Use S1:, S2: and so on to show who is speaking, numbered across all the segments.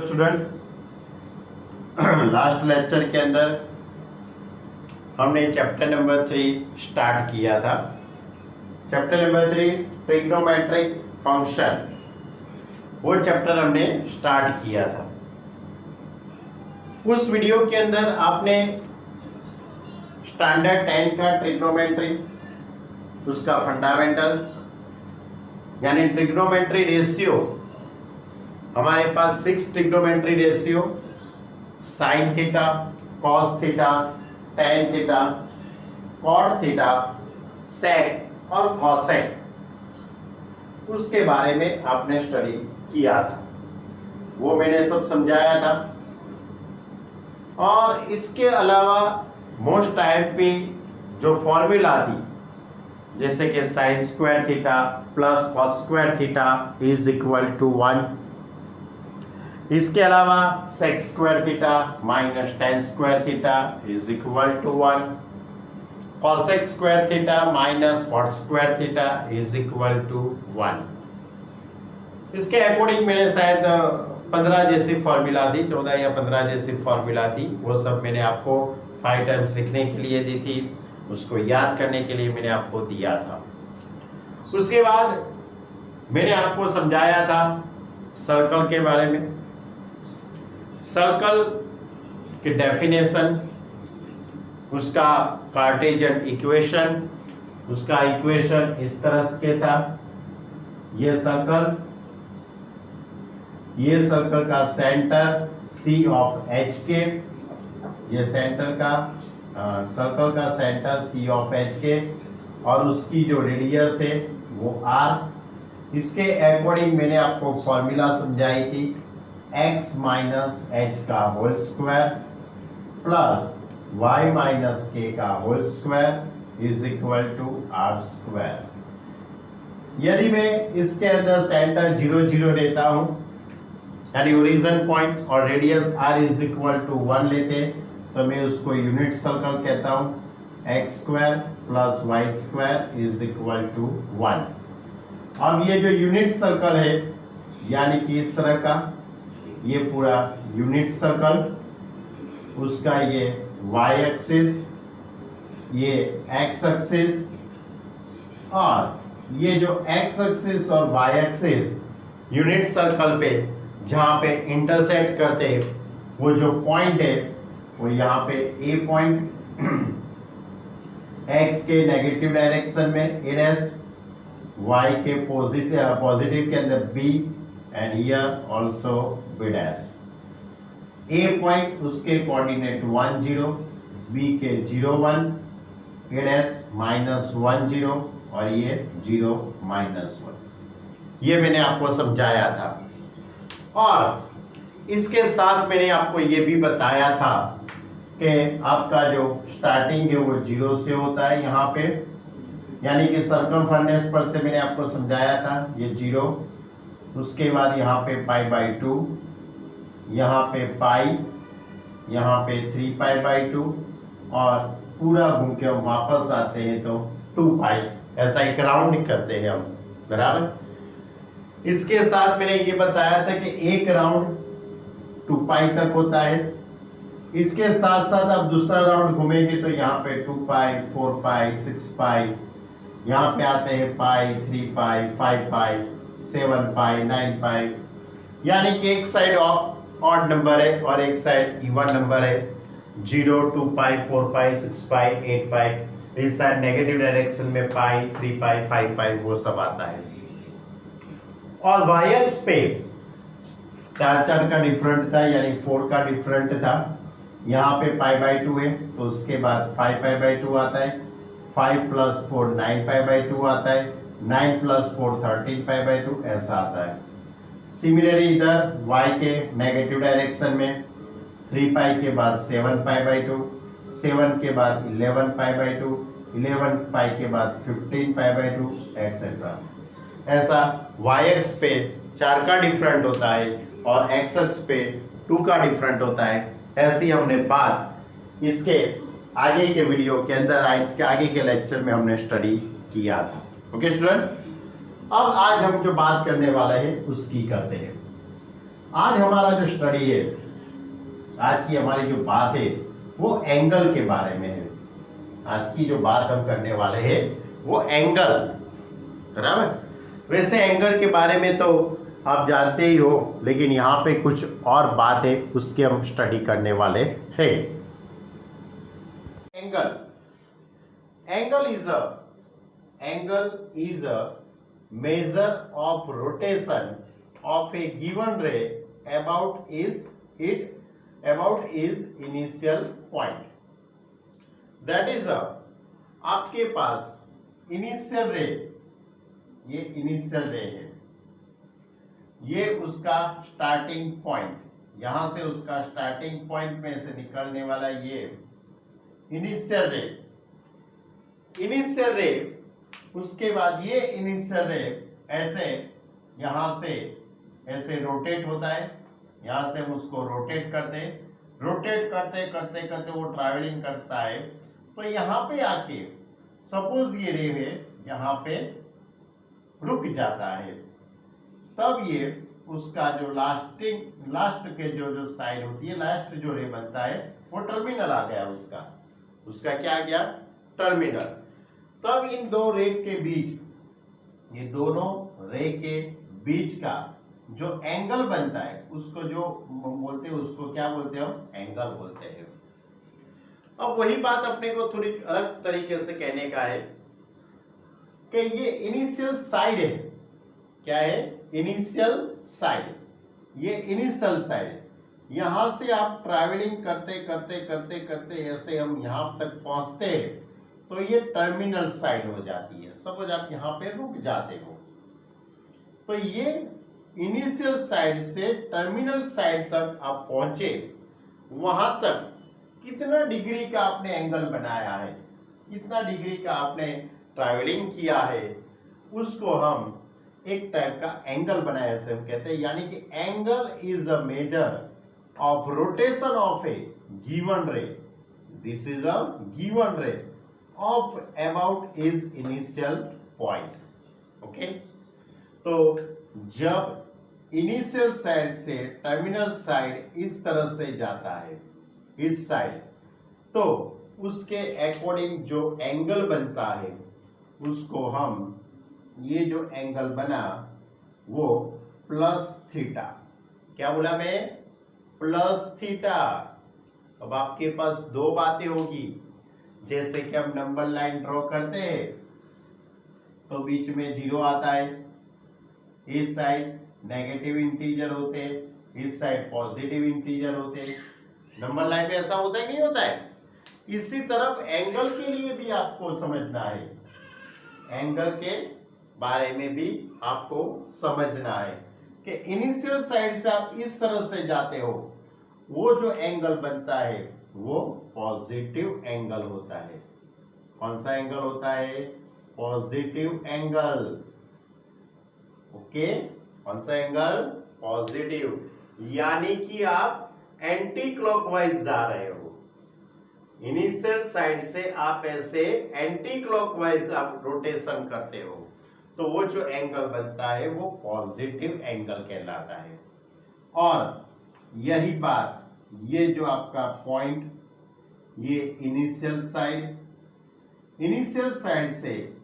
S1: Student, last lecture के अंदर हमने चैप्टर नंबर 3 स्टार्ट किया था। चैप्टर नंबर 3 ट्रिग्नोमेट्रिक फंक्शन, वो चैप्टर हमने स्टार्ट किया था। उस वीडियो के अंदर आपने स्टैंडर्ड 10 का ट्रिग्नोमेट्री, उसका फंडामेंटल यानी ट्रिग्नोमेट्री रेशियो, हमारे पास 6 trigonometry ratio, sine theta, cos theta, tan theta, cot theta, sec और कॉसेक, उसके बारे में आपने स्टडी किया था, वो मैंने सब समझाया था। और इसके अलावा मोस्ट टाइप पे जो फॉर्मूला थी, जैसे कि sine square theta plus cos square theta is equal to 1, इसके अलावा sec square theta minus tan square theta is equal to 1, cosec square theta minus cot square theta is equal to 1। इसके according मैंने शायद 15 जैसी formula दी, 14 या 15 जैसी formula थी, वो सब मैंने आपको 5 टाइम्स लिखने के लिए दी थी, उसको याद करने के लिए मैंने आपको दिया था। उसके बाद मैंने आपको समझाया था सर्कल के बारे में, सर्कल की डेफिनेशन, उसका कार्टेशियन इक्वेशन, उसका इक्वेशन इस तरह के था। ये सर्कल का सेंटर C ऑफ H के, ये सेंटर का सर्कल का सेंटर C ऑफ H के, और उसकी जो रेडियस है वो R। इसके अकॉर्डिंग मैंने आपको फॉर्मूला समझाई थी, x माइनस एच का whole square plus y minus K का whole square is equal to R square. यदि मैं इसके अंदर सेंटर 0 0 लेता हूं, यानी ओरिजिन पॉइंट, और radius r is equal to 1 लेते, तो मैं उसको यूनिट सर्कल कहता हूं। x square plus Y square is equal to 1। अब ये जो यूनिट सर्कल है, यानी कि इस तरह का ये पूरा यूनिट सर्कल, उसका ये y एक्सिस, ये x एक्सिस, और ये जो x एक्सिस और y एक्सिस यूनिट सर्कल पे जहाँ पे इंटरसेक्ट करते वो जो पॉइंट है, वो यहाँ पे A पॉइंट, x के नेगेटिव डायरेक्शन में A डैश, y के पॉजिटिव के अंदर B, and here also B dash. A point उसके कोऑर्डिनेट 1 0, B के 0 1, A डैश माइनस 1 0, और ये 0 माइनस 1। ये मैंने आपको समझाया था। और इसके साथ मैंने आपको ये भी बताया था कि आपका जो स्टार्टिंग है वो 0 से होता है यहाँ पे, यानी कि सर्कमफरेंस पर से मैंने आपको समझाया था ये 0, उसके बाद यहाँ पे पाई बाई 2, यहाँ पे पाई, यहाँ पे 3 पाई बाई 2, और पूरा घूम के हम वापस आते हैं तो 2 पाई, ऐसा एक राउंड करते हैं हम, बराबर। इसके साथ मैंने ये बताया था कि एक राउंड 2 पाई तक होता है। इसके साथ साथ आप दूसरा राउंड घूमेंगे तो यहाँ पे 2 पाई, 4 पाई, 6 पाई, यहाँ पे आते हैं पाई, 3 पाई, 5 पाई, 7 पाई, 9 पाई, यानी कि एक साइड ऑड नंबर है और एक साइड इवन नंबर है। 0 2 पाई, 4 पाई, 6 पाई, 8 पाई, इस साइड नेगेटिव डायरेक्शन में पाई, 3 पाई, 5 पाई, वो सब आता है। और वाई एक्स पे 4 का डिफरेंट था, यानी 4 का डिफरेंट था। यहाँ पे पाई बाई 2 है, तो उसके बाद 5 पाई बाई 2 आता है, 5 प्लस 4 9 पाई बाई 2 आता है, 9 प्लस 4 13 पाई बाई 2, ऐसा आता है। सिमिलरली इधर y के नेगेटिव डायरेक्शन में 3 पाई के बाद 7 पाई बाई 2, 7 के बाद 11 पाई बाई 2, 11 पाई के बाद 15 पाई बाई 2, एक्सेट्रा। ऐसा y एक्स पे 4 का डिफरेंट होता है और x एक्स पे 2 का डिफरेंट होता है। ऐसी हमने बात इसके आगे के वीडियो के अंदर, इसके आगे के लेक्चर में हमने स्टडी किया था। ओके स्टूडेंट, अब आज हम जो बात करने वाले हैं उसकी करते हैं। आज हमारा जो स्टडी है, आज की हमारी जो बात है वो एंगल के बारे में है। आज की जो बात हम करने वाले हैं वो एंगल, बराबर। वैसे एंगल के बारे में तो आप जानते ही हो, लेकिन यहाँ पे कुछ और बात है उसकी हम स्टडी करने वाले हैं। Angle is a measure of rotation of a given ray about its initial point. That is आपके पास इनिशियल रे, ये इनिशियल रे है, ये उसका स्टार्टिंग पॉइंट, यहां से उसका स्टार्टिंग पॉइंट में से निकलने वाला ये इनिशियल रे, उसके बाद ये इनिशियल रे ऐसे यहां से ऐसे रोटेट होता है, यहां से हम उसको रोटेट करते करते वो ट्रैवलिंग करता है। तो यहां पे आके सपोज ये रे है यहां पे रुक जाता है, तब ये उसका जो लास्ट के जो साइड होती है, लास्ट जो रे बनता है वो टर्मिनल आ गया, उसका क्या आ गया, टर्मिनल। तब इन दो रे के बीच, ये दोनों रे के बीच का जो एंगल बनता है उसको जो बोलते हैं, उसको क्या बोलते हैं, हम एंगल बोलते हैं। अब वही बात अपने को थोड़ी अलग तरीके से कहने का है कि ये इनिशियल साइड है, क्या है, इनिशियल साइड, ये इनिशियल साइड, यहां से आप ट्रैवलिंग करते ऐसे हम यहां तक पहुंचते हैं तो ये टर्मिनल साइड हो जाती है। सपोज आप यहां पे रुक जाते हो तो ये इनिशियल साइड से टर्मिनल साइड तक आप पहुंचे, वहां तक कितना डिग्री का आपने एंगल बनाया है, कितना डिग्री का आपने ट्रैवलिंग किया है, उसको हम एक टाइप का एंगल बनाया से हम कहते हैं। यानी कि angle is a measure of rotation of a given ray, this is a given ray of about is initial point. Okay, तो जब इनिशियल साइड से टर्मिनल साइड इस तरह से जाता है, इस साइड, तो उसके अकॉर्डिंग जो एंगल बनता है उसको हम, ये जो एंगल बना वो प्लस थीटा, क्या बोला मैं, प्लस थीटा। अब आपके पास दो बातें होगी, जैसे कि हम नंबर लाइन ड्रॉ करते हैं तो बीच में जीरो आता है, इस साइड नेगेटिव इंटीजर होते हैं, इस साइड पॉजिटिव इंटीजर होते हैं। नंबर लाइन में ऐसा होता है नहीं होता है? इसी तरफ एंगल के लिए भी आपको समझना है, एंगल के बारे में भी आपको समझना है कि इनिशियल साइड से आप इस तरह से जाते हो, वो जो एंगल बनता है वो पॉजिटिव एंगल होता है। कौन सा एंगल होता है? Positive angle. ओके, कौन सा एंगल? पॉजिटिव, यानी कि आप एंटी क्लॉकवाइज जा रहे हो। इनिशियल साइड से आप ऐसे एंटी क्लॉकवाइज आप रोटेशन करते हो, तो वो जो एंगल बनता है वो पॉजिटिव एंगल कहलाता है। और यही बात, ये जो आपका पॉइंट, ये इनिशियल साइड से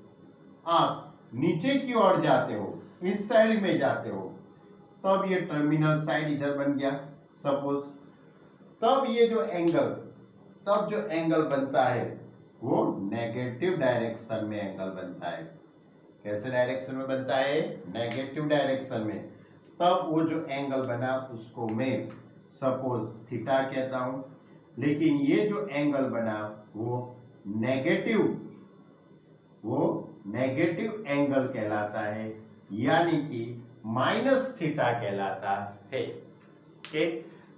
S1: आप नीचे की ओर जाते हो, इस साइड में जाते हो, तब ये टर्मिनल साइड इधर बन गया सपोज। तब ये जो एंगल बनता है वो नेगेटिव डायरेक्शन में एंगल बनता है। कैसे डायरेक्शन में बनता है? नेगेटिव डायरेक्शन में। तब वो जो एंगल बना उसको मैं सपोज थीटा कहता हूं, लेकिन ये जो एंगल बना वो नेगेटिव एंगल कहलाता है, यानी कि माइनस थीटा कहलाता है। ओके,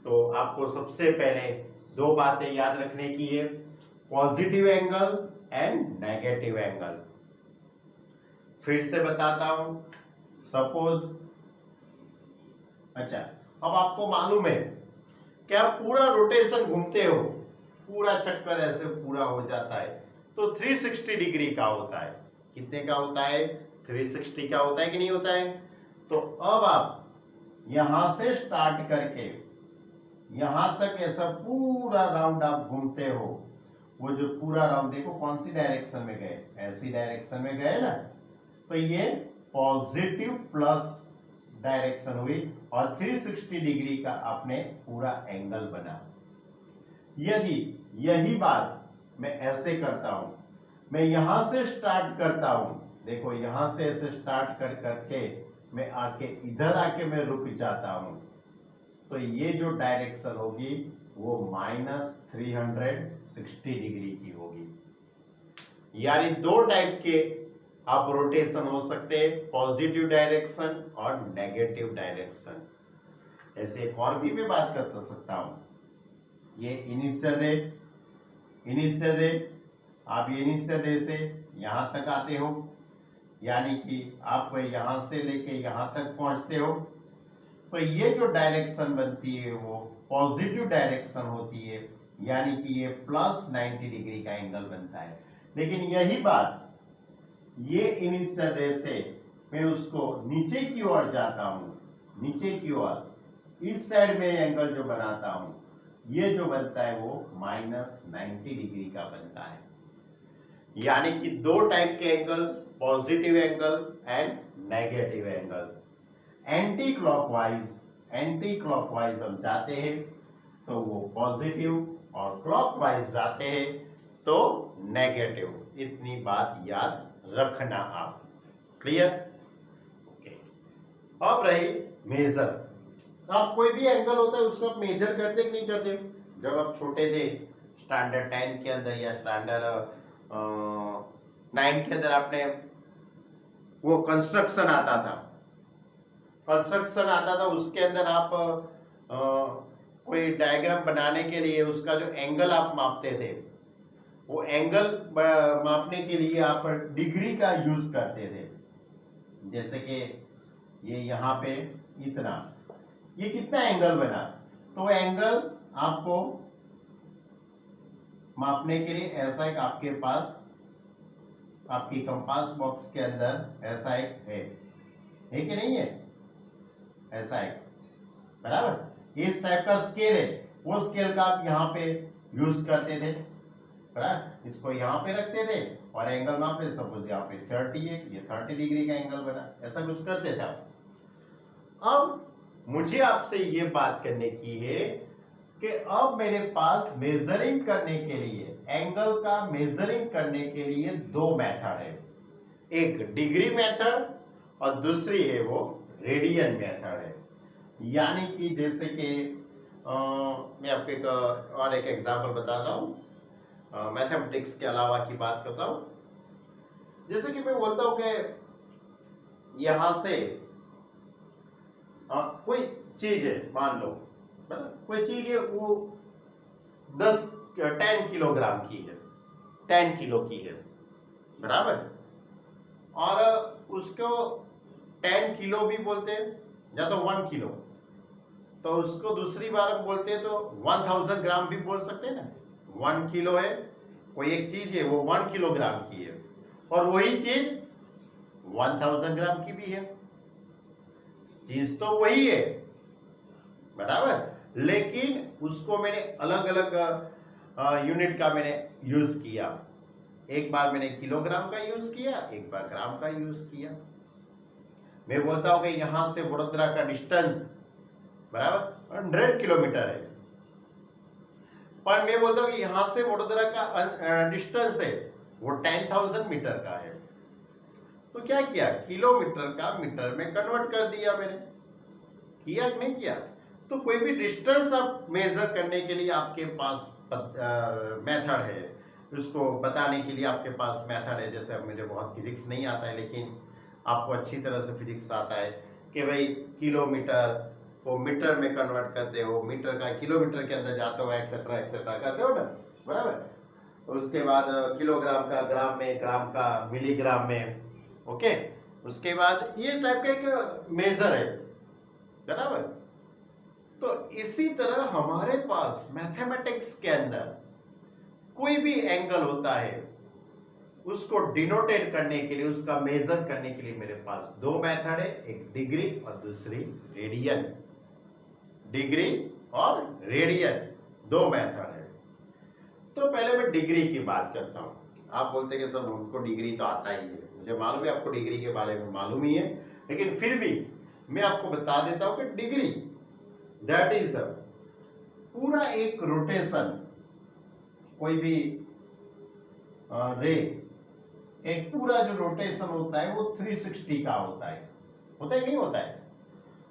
S1: तो आपको सबसे पहले दो बातें याद रखने की है, positive angle and negative angle. फिर से बताता हूं, सपोज, अच्छा, अब आपको मालूम है कि आप पूरा रोटेशन घूमते हो, पूरा चक्कर ऐसे पूरा हो जाता है तो 360 डिग्री का होता है। कितने का होता है? 360 का होता है कि नहीं होता है? तो अब आप यहां से स्टार्ट करके यहां तक ऐसा पूरा राउंड आप घूमते हो, वो जो पूरा राउंड देखो कौन सी डायरेक्शन में गए, ऐसी डायरेक्शन में गए ना, तो ये पॉजिटिव प्लस डायरेक्शन हुई और 360 डिग्री का आपने पूरा एंगल बना। यदि यही बात मैं ऐसे करता हूं, मैं यहां से स्टार्ट करता हूं, देखो यहां से ऐसे स्टार्ट कर करके मैं आके इधर आके मैं रुक जाता हूं, तो ये जो डायरेक्शन होगी वो -360 डिग्री की होगी। यानी दो टाइप के आप रोटेशन हो सकते हैं, पॉजिटिव डायरेक्शन और नेगेटिव डायरेक्शन। ऐसे एक और भी मैं बात कर सकता हूं, ये इनिशियल रेट आप ये इनिशियल रेट से यहां तक आते हो, यानी कि आप यहां से लेके यहां तक पहुंचते हो, तो ये जो डायरेक्शन बनती है वो पॉजिटिव डायरेक्शन होती है, यानी कि ये +90 डिग्री का एंगल बनता है। लेकिन यही बात ये इनिशियल रे से मैं उसको नीचे की ओर जाता हूं, नीचे की ओर इस साइड में एंगल जो बनाता हूं, ये जो बनता है वो -90 डिग्री का बनता है। यानी कि दो टाइप के angle, positive angle and negative angle. Anti clockwise हम जाते हैं तो वो पॉजिटिव, और क्लॉकवाइज जाते हैं तो नेगेटिव। इतनी बात याद रखना आप। क्लियर? ओके। अब रही मेजर। आप कोई भी एंगल होता है उसको आप मेजर करते कि नहीं करते? जब आप छोटे थे स्टैंडर्ड 10 के अंदर या स्टैंडर्ड 9 के अंदर, आपने वो कंस्ट्रक्शन आता था, उसके अंदर आप कोई डायग्राम बनाने के लिए उसका जो एंगल आप मापते थे, वो एंगल मापने के लिए आप डिग्री का यूज करते थे। जैसे कि ये यहाँ पे इतना, ये कितना एंगल बना, तो एंगल आपको मापने के लिए ऐसा एक आपके पास आपकी कंपास बॉक्स के अंदर ऐसा एक है कि नहीं है? ऐसा एक, बराबर इस टाइप का स्केल है, वो स्केल का आप यहाँ पे यूज करते थे, बराबर। इसको यहाँ पे रखते थे और एंगल मापते, सपोज यहाँ पे 30 है, ये 30 डिग्री का एंगल बना, ऐसा कुछ करते थे आप। अब मुझे आपसे ये बात करने की है कि अब मेरे पास मेजरिंग करने के लिए, एंगल का मेजरिंग करने के लिए दो मेथड है, एक डिग्री मेथड और दूसरी है वो रेडियन मेथड है। यानी कि जैसे कि मैं आपको और एक एग्जांपल बताता हूं, मैथमेटिक्स के अलावा की बात करता हूं। जैसे कि मैं बोलता हूं कि यहां से कोई चीज है, मान लो कोई चीज है, वो 10 किलोग्राम की है, 10 किलो की है, बराबर। और उसको 10 किलो भी बोलते हैं, या तो 1 किलो, तो उसको दूसरी बार बोलते हैं तो 1000 ग्राम भी बोल सकते हैं ना। 1 किलो है, कोई एक चीज है वो 1 किलोग्राम की है, और वही चीज 1000 ग्राम की भी है। चीज तो वही है, बराबर, लेकिन उसको मैंने अलग अलग यूनिट का मैंने यूज किया। एक बार मैंने किलोग्राम का यूज किया, एक बार ग्राम का यूज किया। मैं बोलता हूं कि यहां से वडोदरा का डिस्टेंस बराबर 100 किलोमीटर है, पर मैं बोलता हूं कि यहां से वडोदरा का डिस्टेंस है वो 10,000 मीटर का है। तो क्या किया, किलोमीटर का मीटर में कन्वर्ट कर दिया मैंने। किया कि नहीं किया? तो कोई भी डिस्टेंस आप मेजर करने के लिए आपके पास मेथड है, उसको बताने के लिए आपके पास मेथड है। जैसे अब मुझे बहुत फिजिक्स नहीं आता है, लेकिन आपको अच्छी तरह से फिजिक्स आता है कि भाई किलोमीटर को मीटर में कन्वर्ट करते हो, मीटर का किलोमीटर के अंदर जाते हो, एक्सेट्रा एक्सेट्रा करते हो ना, बराबर। उसके बाद किलोग्राम का ग्राम में, ग्राम का मिलीग्राम में, ओके। उसके बाद ये टाइप का एक मेजर है, बराबर। तो इसी तरह हमारे पास मैथमेटिक्स के अंदर कोई भी एंगल होता है, उसको डिनोटेट करने के लिए, उसका मेजर करने के लिए मेरे पास दो मेथड है, एक डिग्री और दूसरी रेडियन। डिग्री और रेडियन दो मेथड है। तो पहले मैं डिग्री की बात करता हूं। आप बोलते हैं कि सर हमको डिग्री तो आता ही है, मुझे मालूम है आपको डिग्री के बारे में मालूम ही है, लेकिन फिर भी मैं आपको बता देता हूं कि डिग्री दैट इज पूरा एक रोटेशन, कोई भी रे, एक पूरा जो रोटेशन होता है वो 360 का होता है कि नहीं होता है?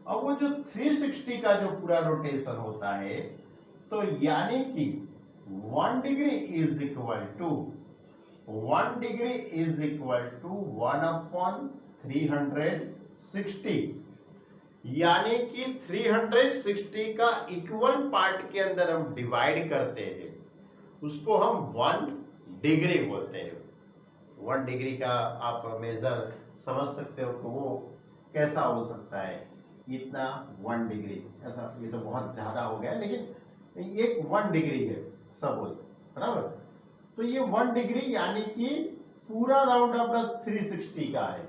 S1: और वो जो 360 का जो पूरा रोटेशन होता है, तो यानी कि 1 degree is equal to 1 degree is equal to 1/360, यानी कि 360 का इक्वल पार्ट के अंदर हम डिवाइड करते हैं, उसको हम 1 डिग्री बोलते हैं। 1 डिग्री का आप मेजर समझ सकते हो, तो वो कैसा हो सकता है, इतना 1 डिग्री, ऐसा, ये तो बहुत ज्यादा हो गया, लेकिन एक 1 डिग्री है सपोज, बराबर। तो ये 1 डिग्री यानी कि पूरा राउंड अपना 360 का है,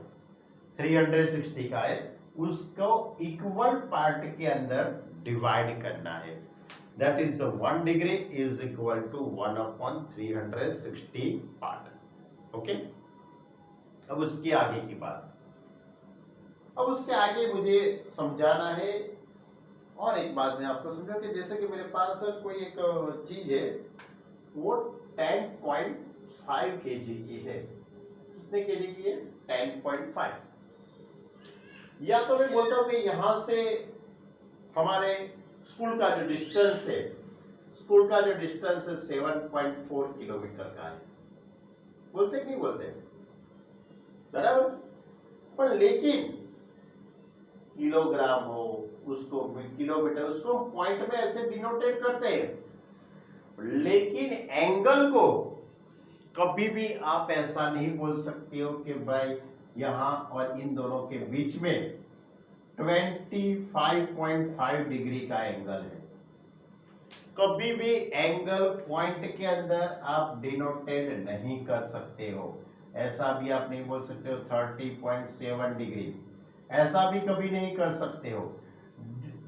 S1: 360 का है, उसको इक्वल पार्ट के अंदर डिवाइड करना है। That is 1 degree is equal to 1/360 part. Okay, अब उसके आगे की बात, अब उसके आगे मुझे समझाना है। और एक बात मैं आपको समझा कि जैसे कि मेरे पास कोई एक चीज है, वो 10.5 kg की है। कितने केजी की है? 10.5। या तो मैं बोलता हूं कि यहां से हमारे स्कूल का जो डिस्टेंस है, स्कूल का जो डिस्टेंस है 7.4 किलोमीटर का है। बोलते कि नहीं बोलते? बराबर। पर लेकिन किलोग्राम हो, उसको किलोमीटर, उसको पॉइंट में ऐसे डिनोटेट करते हैं, लेकिन एंगल को कभी भी आप ऐसा नहीं बोल सकते हो कि भाई यहां और इन दोनों के बीच में 25.5 डिग्री का एंगल है। कभी भी एंगल पॉइंट के अंदर आप डिनोटेट नहीं कर सकते हो। ऐसा भी आप नहीं बोल सकते हो 30.7 डिग्री, ऐसा भी कभी नहीं कर सकते हो।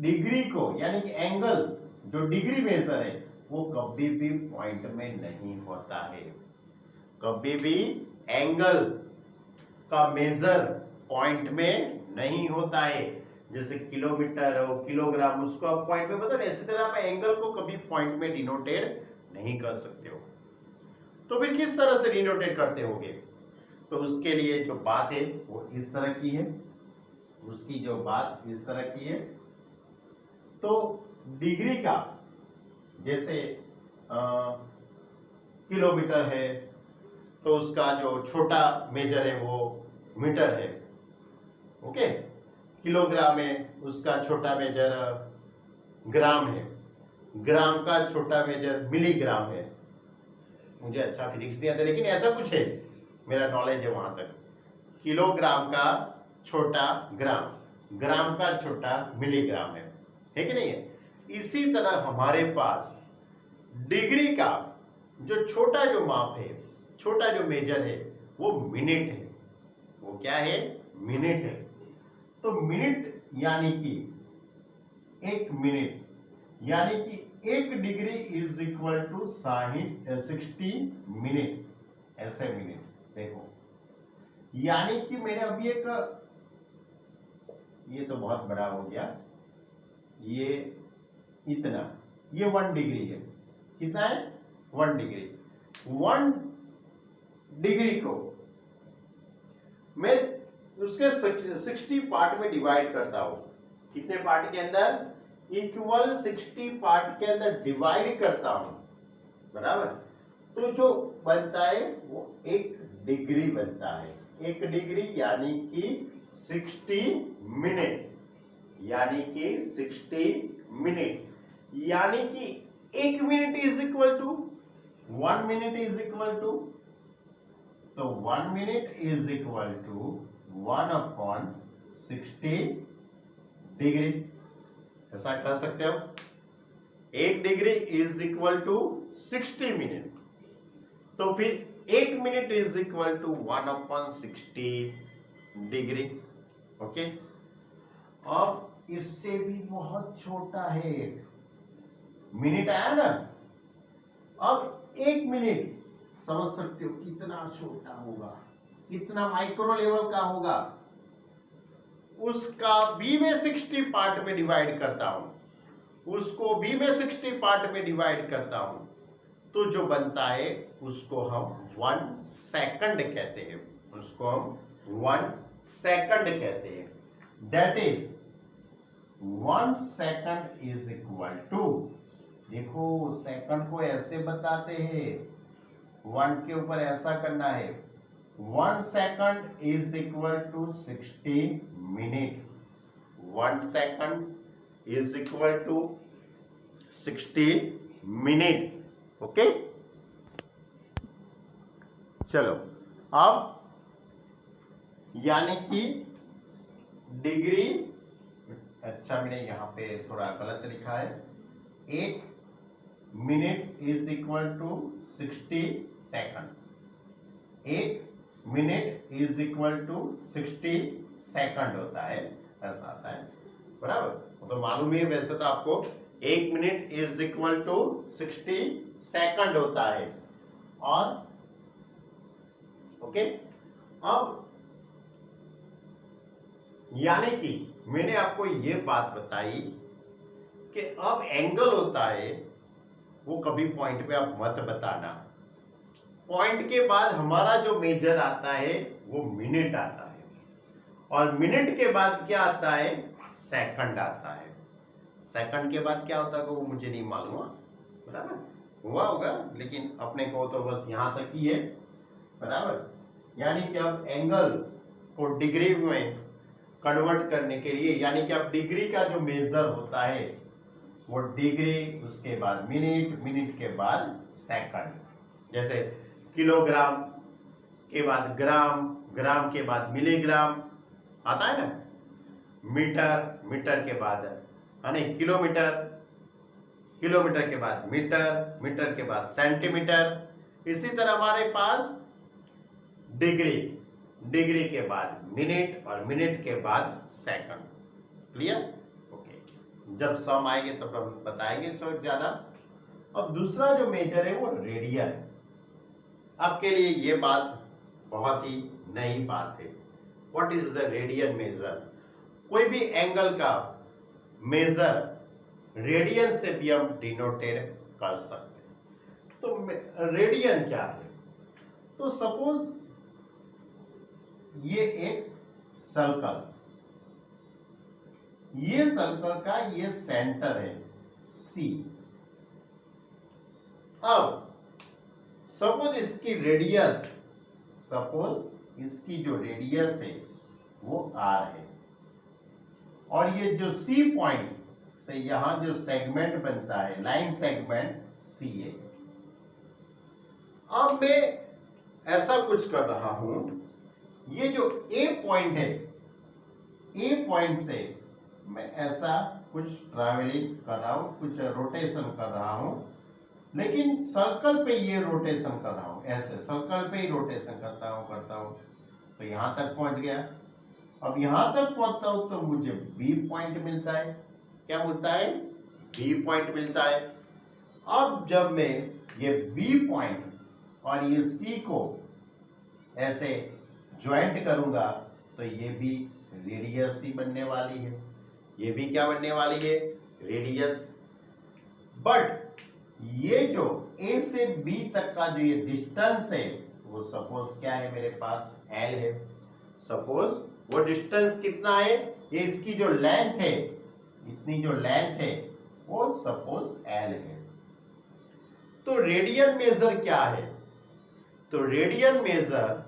S1: डिग्री को यानी कि एंगल, जो डिग्री मेजर है, वो कभी भी पॉइंट में नहीं होता है। कभी भी एंगल का मेजर पॉइंट में नहीं होता है। जैसे किलोमीटर हो, किलोग्राम, उसको आप पॉइंट में बता, इसी तरह आप एंगल को कभी पॉइंट में डिनोटेट नहीं कर सकते हो। तो फिर किस तरह से डिनोटेट करते होगे? तो उसके लिए जो बात है वो इस तरह की है, उसकी जो बात इस तरह की है। तो डिग्री का जैसे किलोमीटर है, तो उसका जो छोटा मेजर है वो मीटर है। ओके, किलोग्राम है, उसका छोटा मेजर ग्राम है, ग्राम का छोटा मेजर मिलीग्राम है। मुझे अच्छा फिजिक्स नहीं आता, लेकिन ऐसा कुछ है, मेरा नॉलेज है वहां तक। किलोग्राम का छोटा ग्राम, ग्राम का छोटा मिलीग्राम है कि नहीं है? इसी तरह हमारे पास डिग्री का जो छोटा जो माप है, छोटा जो मेजर है, वो मिनट है। वो क्या है? मिनट है। तो मिनट यानी कि 1 मिनट, यानी कि 1 degree is equal to 60 minute, ऐसे मिनट। देखो, यानी कि मैंने अभी एक, ये तो बहुत बड़ा हो गया, ये इतना, ये 1 डिग्री है। कितना है? 1 डिग्री। 1 डिग्री को मैं उसके 60 पार्ट में डिवाइड करता हूं। कितने पार्ट के अंदर? इक्वल 60 पार्ट के अंदर डिवाइड करता हूं, बराबर। तो जो बनता है वो 1 डिग्री बनता है। 1 डिग्री यानी कि 60 मिनट, यानी कि 60 मिनट, यानी कि 1 minute is equal to 1 minute is equal to, तो 1 minute is equal to 1/60 degree. ऐसा कर सकते हो। 1 degree is equal to 60 minute. तो फिर 1 minute is equal to 1/60 degree. Okay, अब इससे भी बहुत छोटा है, मिनट आया ना। अब 1 मिनट समझ सकते हो कितना छोटा होगा, कितना माइक्रो लेवल का होगा। उसका भी मैं 60 पार्ट में डिवाइड करता हूं, उसको भी मैं 60 पार्ट में डिवाइड करता हूं, तो जो बनता है उसको हम 1 सेकंड कहते हैं, उसको हम 1 सेकंड कहते हैं। That is 1 second is equal to, देखो सेकंड को ऐसे बताते हैं, 1 के ऊपर ऐसा करना है, 1 second is equal to 60 minute. 1 second is equal to 60 minute. Okay, चलो अब यानी कि डिग्री, अच्छा मैंने यहां पे थोड़ा गलत लिखा है, 1 minute is equal to 60 second. 1 minute is equal to 60 second होता है, ऐसा आता है, बराबर। तो मालूम है वैसे तो आपको 1 minute is equal to 60 second होता है। और ओके, अब यानी कि मैंने आपको ये बात बताई कि अब एंगल होता है वो कभी पॉइंट पे आप मत बताना, पॉइंट के बाद हमारा जो मेजर आता है वो मिनट आता है, और मिनट के बाद क्या आता है, सेकंड आता है। सेकंड के बाद क्या होता है वो मुझे नहीं मालूम, बराबर, हुआ होगा, लेकिन अपने को तो बस यहां तक ही है, बराबर। यानी कि अब एंगल को डिग्री में कन्वर्ट करने के लिए, यानी कि अब डिग्री का जो मेजर होता है वो डिग्री, उसके बाद मिनट, मिनट के बाद सेकंड। जैसे किलोग्राम के बाद ग्राम, ग्राम के बाद मिलीग्राम आता है ना, मीटर, मीटर के बाद यानी किलोमीटर, किलोमीटर के बाद मीटर, मीटर के बाद सेंटीमीटर। इसी तरह हमारे पास डिग्री, डिग्री के बाद मिनट, और मिनट के बाद सेकंड। क्लियर? ओके, जब सम आएंगे तब हम बताएंगे थोड़ा ज्यादा। अब दूसरा जो मेजर है वो रेडियन है। आपके लिए ये बात बहुत ही नई बात है। What is the radian major? कोई भी एंगल का मेजर रेडियन से भी हम डिनोटेड कर सकते हैं। तो रेडियन क्या है? तो सपोज ये एक सर्कल, ये सर्कल का ये सेंटर है सी। अब सपोज इसकी रेडियस, सपोज इसकी जो रेडियस है वो आर है, और ये जो सी पॉइंट से यहां जो सेगमेंट बनता है, लाइन सेगमेंट सी है। अब मैं ऐसा कुछ कर रहा हूं, ये जो ए पॉइंट है, ए पॉइंट से मैं ऐसा कुछ ट्रैवलिंग कर रहा हूं, कुछ रोटेशन कर रहा हूं, लेकिन सर्कल पे ये रोटेशन कर रहा हूं, ऐसे सर्कल पे ही रोटेशन करता हूं, तो यहां तक पहुंच गया। अब यहां तक पहुंचता हूं तो मुझे बी पॉइंट मिलता है। क्या मिलता है? बी पॉइंट मिलता है। अब जब मैं ये बी पॉइंट और ये सी को ऐसे ज्वाइंट करूंगा तो ये भी रेडियस ही बनने वाली है, ये भी क्या बनने वाली है? रेडियस। बट ये जो ए से बी तक का जो ये डिस्टेंस है वो सपोज क्या है, मेरे पास एल है। सपोज वो डिस्टेंस कितना है, ये इसकी जो लेंथ है, इतनी जो लेंथ है वो सपोज एल है। तो रेडियन मेजर क्या है? तो रेडियन मेजर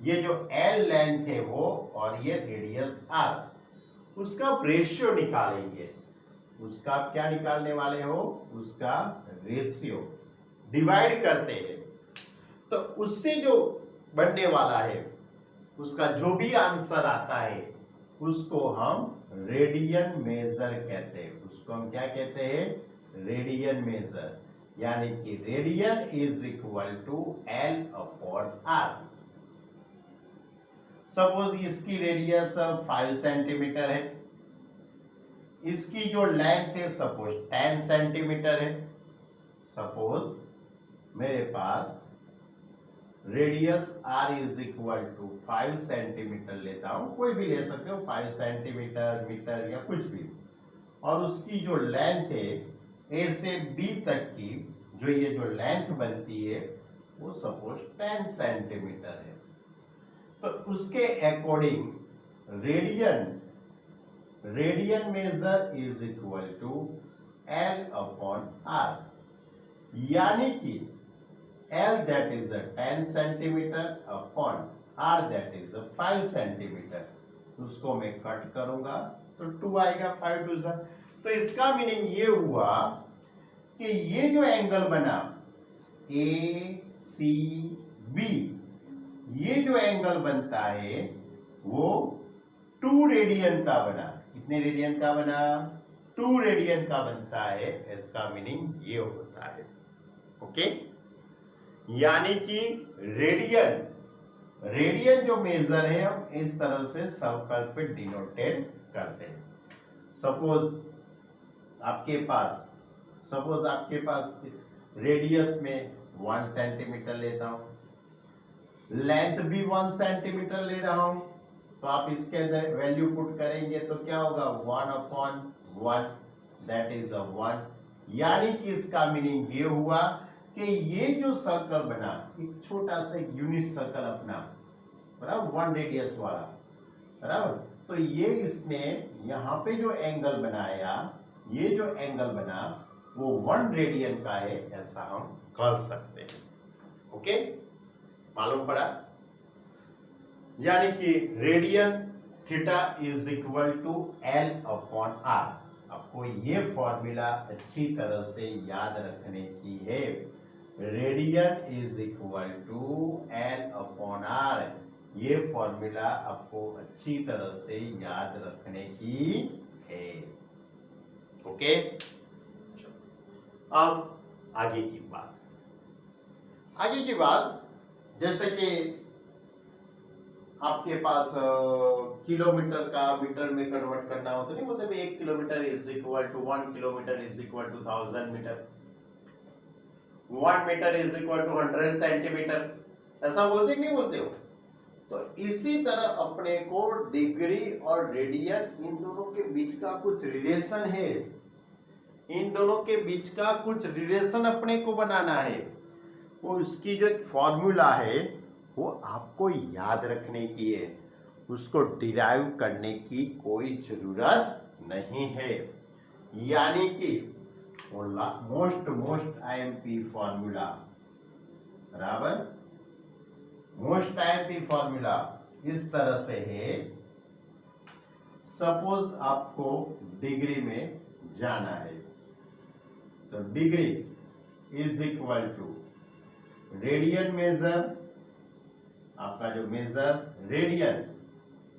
S1: ये जो एल लेंथ है वो, और ये रेडियस आर, उसका रेशियो निकालेंगे। उसका क्या निकालने वाले हो? उसका रेशियो डिवाइड करते हैं, तो उससे जो बनने वाला है, उसका जो भी आंसर आता है उसको हम रेडियन मेजर कहते हैं। उसको हम क्या कहते हैं? Radian measure. यानी कि radian is equal to L upon R. Suppose इसकी रेडियस 5 सेंटीमीटर है, इसकी जो लेंथ है सपोज 10 सेंटीमीटर है। सपोज मेरे पास radius r is equal to 5 centimetre लेता हूं, कोई भी ले सकते हो, 5 सेंटीमीटर, मीटर या कुछ भी, और उसकी जो लेंथ है ए से बी तक की जो ये जो लेंथ बनती है वो सपोज 10 सेंटीमीटर है। तो उसके according radian measure is equal to L upon R, यानी कि L that is 10 centimetre upon R that is 5 centimetre. उसको मैं कट करूंगा तो 2 आएगा, 5 2 जा। तो इसका मीनिंग ये हुआ कि ये जो एंगल बना ACB, ये जो एंगल बनता है वो 2 रेडियन का बना। कितने रेडियन का बना? 2 रेडियन का बनता है। इसका मीनिंग ये होता है। ओके, यानी कि रेडियन जो मेजर है हम इस तरह से सर्कल पे डिनोटेट करते हैं। सपोज आपके पास रेडियस में 1 सेंटीमीटर लेता हूं, लेंथ भी 1 सेंटीमीटर ले रहा हूं, तो आप इसके वैल्यू पुट करेंगे तो क्या होगा? 1 अपॉन 1 दैट इज 1। यानी कि इसका मीनिंग ये हुआ कि ये जो सर्कल बना, एक छोटा सा यूनिट सर्कल अपना, बराबर 1 रेडियस वाला, बराबर, तो ये इसने यहां पे जो एंगल बनाया, ये जो एंगल बना वो 1 रेडियन का है, ऐसा हम कर सकते हैं। ओके, मालूम पड़ा? यानी कि radian theta is equal to L upon R. आपको ये फॉर्मूला अच्छी तरह से याद रखने की है। Radian is equal to L upon R, ये फॉर्मूला आपको अच्छी तरह से याद रखने की है। ओके, अब आगे की बात, जैसे कि आपके पास किलोमीटर का मीटर में कन्वर्ट करना हो तो नहीं बोलते 1 kilometre is equal to 1 kilometre is equal to 1000 metre, 1 metre is equal to 100 centimetre, ऐसा बोलते नहीं बोलते हो? तो इसी तरह अपने को डिग्री और रेडियन, इन दोनों के बीच का कुछ रिलेशन है, इन दोनों के बीच का कुछ रिलेशन अपने को बनाना है। वो उसकी जो फॉर्मूला है वो आपको याद रखने की है, उसको डिराइव करने की कोई जरूरत नहीं है। यानी कि मोस्ट आईएमपी फॉर्मूला, बराबर, मोस्ट आईएमपी फॉर्मूला इस तरह से है। सपोज आपको डिग्री में जाना है, तो degree is equal to radian measure, आपका जो measure radian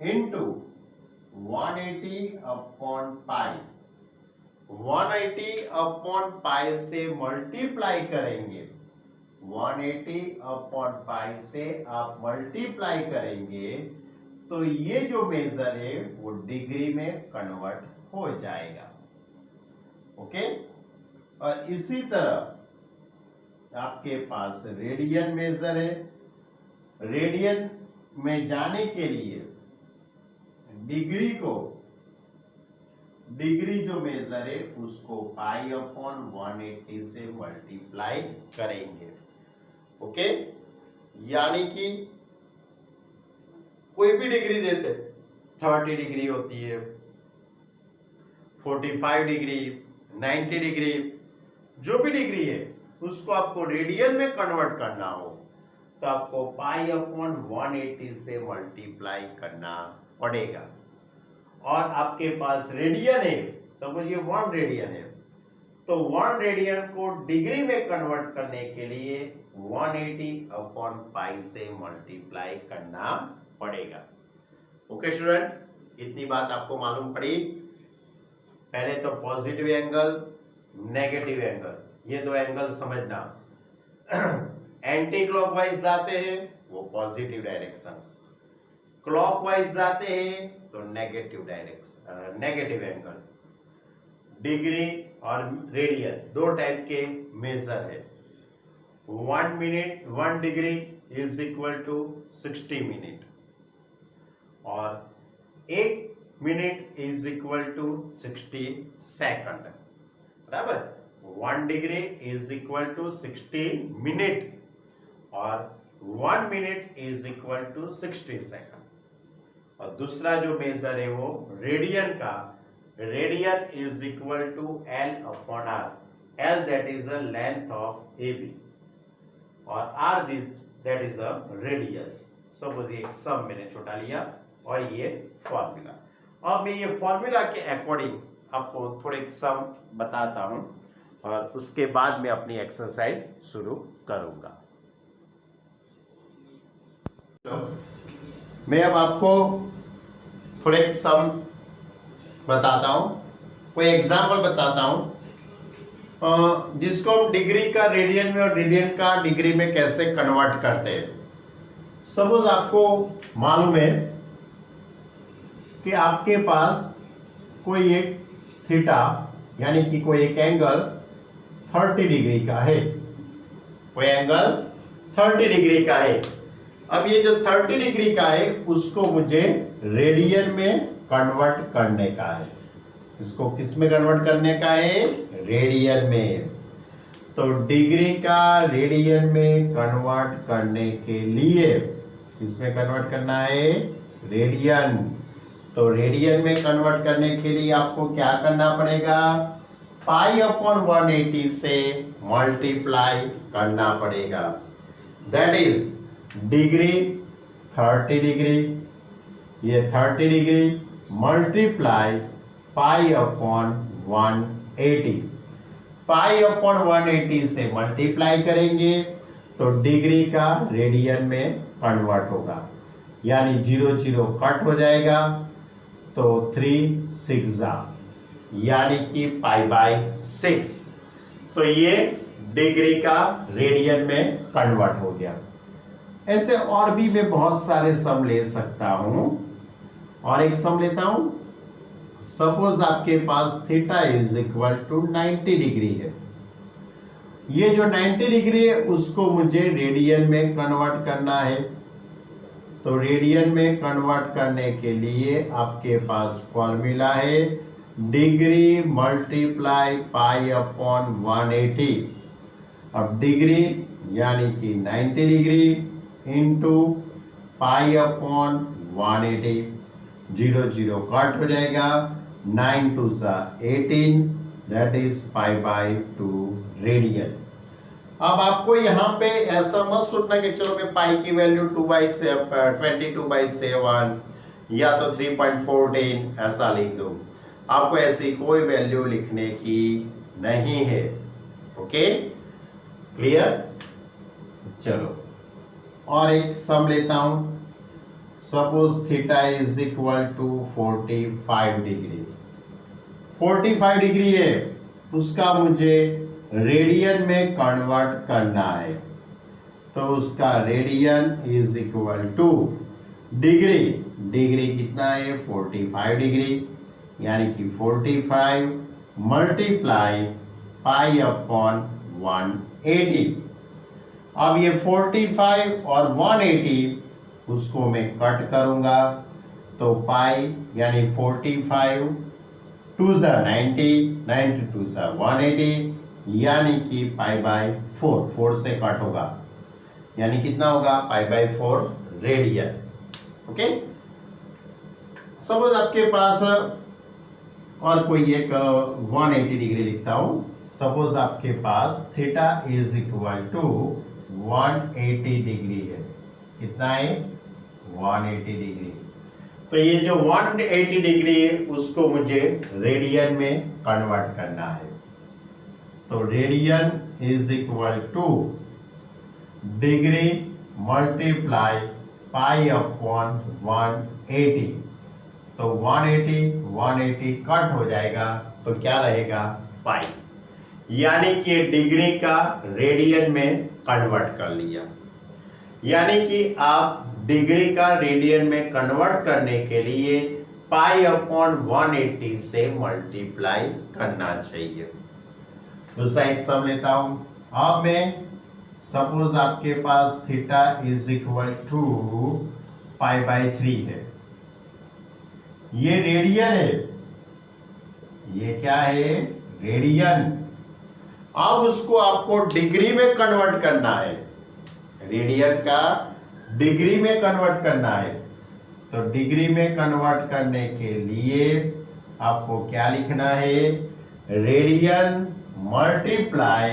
S1: into 180 upon pi, 180 upon pi से मल्टीप्लाई करेंगे, 180 अपॉन पाई से आप मल्टीप्लाई करेंगे तो ये जो मेजर है वो डिग्री में कन्वर्ट हो जाएगा। ओके, और इसी तरह आपके पास रेडियन मेजर है, रेडियन में जाने के लिए डिग्री जो मेजर है उसको पाई अपॉन 180 से मल्टीप्लाई करेंगे। ओके, यानी कि कोई भी डिग्री देते, 30 डिग्री होती है, 45 डिग्री, 90 डिग्री, जो भी डिग्री है उसको आपको रेडियन में कन्वर्ट करना हो तो आपको पाई अपॉन 180 से मल्टीप्लाई करना पड़ेगा। और आपके पास रेडियन है, समझिए 1 रेडियन है, तो 1 रेडियन को डिग्री में कन्वर्ट करने के लिए 180 अपॉन पाई से मल्टीप्लाई करना पड़ेगा। ओके स्टूडेंट, इतनी बात आपको मालूम पड़ी। पहले तो पॉजिटिव एंगल, नेगेटिव एंगल, ये दो एंगल समझना। एंटी क्लॉकवाइज जाते हैं वो पॉजिटिव डायरेक्शन, क्लॉकवाइज जाते हैं तो negative direction, negative angle. Degree और रेडियन दो टाइप के मेजर है। 1 minute 1 degree is equal to 60 minute और 1 minute is equal to 60 second, बराबर। 1 degree is equal to 60 minute और 1 minute is equal to 60 second. और दूसरा जो मेजर है वो रेडियन का, radian is equal to L upon R, L that is the length of AB और R this that is a radius. Suppose ये सम मैंने छोटा लिया और ये फॉर्मूला। अब मैं ये फॉर्मूला के अकॉर्डिंग आपको थोड़े सम बताता हूं और उसके बाद मैं अपनी एक्सरसाइज शुरू करूंगा। तो मैं अब आपको थोड़े सम बताता हूं, कोई एग्जाम्पल बताता हूं जिसको हम डिग्री का रेडियन में और रेडियन का डिग्री में कैसे कन्वर्ट करते हैं। सपोज आपको मालूम है कि आपके पास कोई एक थीटा यानी कि कोई एक एंगल 30 डिग्री का है, कोई एंगल 30 डिग्री का है। अब ये जो 30 डिग्री का है उसको मुझे रेडियन में कन्वर्ट करने का है। इसको किस में कन्वर्ट करने का है? रेडियन में। तो डिग्री का रेडियन में कन्वर्ट करने के लिए किसमें कन्वर्ट करना है? रेडियन। तो रेडियन में कन्वर्ट करने के लिए आपको क्या करना पड़ेगा? पाई अपॉन 180 से मल्टीप्लाई करना पड़ेगा। दैट इज डिग्री 30 डिग्री, ये 30 डिग्री मल्टीप्लाई पाई अपॉन 180। पाई अपॉन 180 से मल्टीप्लाई करेंगे तो डिग्री का रेडियन में कन्वर्ट होगा, यानी 0 0 कट हो जाएगा तो 3 6 यानी कि पाई बाय 6। तो ये डिग्री का रेडियन में कन्वर्ट हो गया। ऐसे और भी मैं बहुत सारे सम ले सकता हूं और एक सम लेता हूं। सपोज आपके पास theta is equal to 90 degree है। ये जो 90 डिग्री है उसको मुझे रेडियन में कन्वर्ट करना है। तो रेडियन में कन्वर्ट करने के लिए आपके पास फॉर्मूला है डिग्री मल्टीप्लाई पाई अपॉन 180। अब डिग्री यानी कि 90 degree into pi upon 180, 0 0 cut हो जाएगा, 9 2 18, that is pi by 2 radian. अब आपको यहाँ पे ऐसा मत सोचना कि चलो मैं पाई की वैल्यू 22/7 या तो 3.14 ऐसा लिख दो। आपको ऐसी कोई वैल्यू लिखने की नहीं है। Okay, clear? चलो और एक सम लेता हूं। Suppose theta is equal to 45 degree. 45 degree है, उसका मुझे रेडियन में कन्वर्ट करना है। तो उसका radian is equal to degree, degree कितना है? 45 डिग्री, यानी कि 45 मल्टीप्लाई पाई अपॉन 180। अब ये 45 और 180 उसको मैं कट करूंगा तो पाई यानी 45 2 90, 90 2 180, यानी कि पाई बाय 4 से कट होगा, यानी कितना होगा? Pi by 4 radian. Okay, suppose आपके पास और कोई एक 180 डिग्री लिखता हूं। सपोज आपके पास theta is equal to 180 degree है। कितना है? 180 डिग्री। तो ये जो 180 डिग्री है उसको मुझे रेडियन में कन्वर्ट करना है। तो radian is equal to degree multiply pi upon 180। तो 180 180 कट हो जाएगा तो क्या रहेगा? पाई, यानी कि डिग्री का रेडियन में कन्वर्ट कर लिया। यानी कि आप डिग्री का रेडियन में कन्वर्ट करने के लिए पाई अपॉन 180 से मल्टीप्लाई करना चाहिए। दूसरा एक सम लेता हूं। अब मैं सपोज आपके पास थीटा इज इक्वल टू π/3 है, ये रेडियन है, ये क्या है, रेडियन। अब उसको आपको डिग्री में कन्वर्ट करना है, रेडियन का डिग्री में कन्वर्ट करना है। तो डिग्री में कन्वर्ट करने के लिए आपको क्या लिखना है, रेडियन मल्टीप्लाई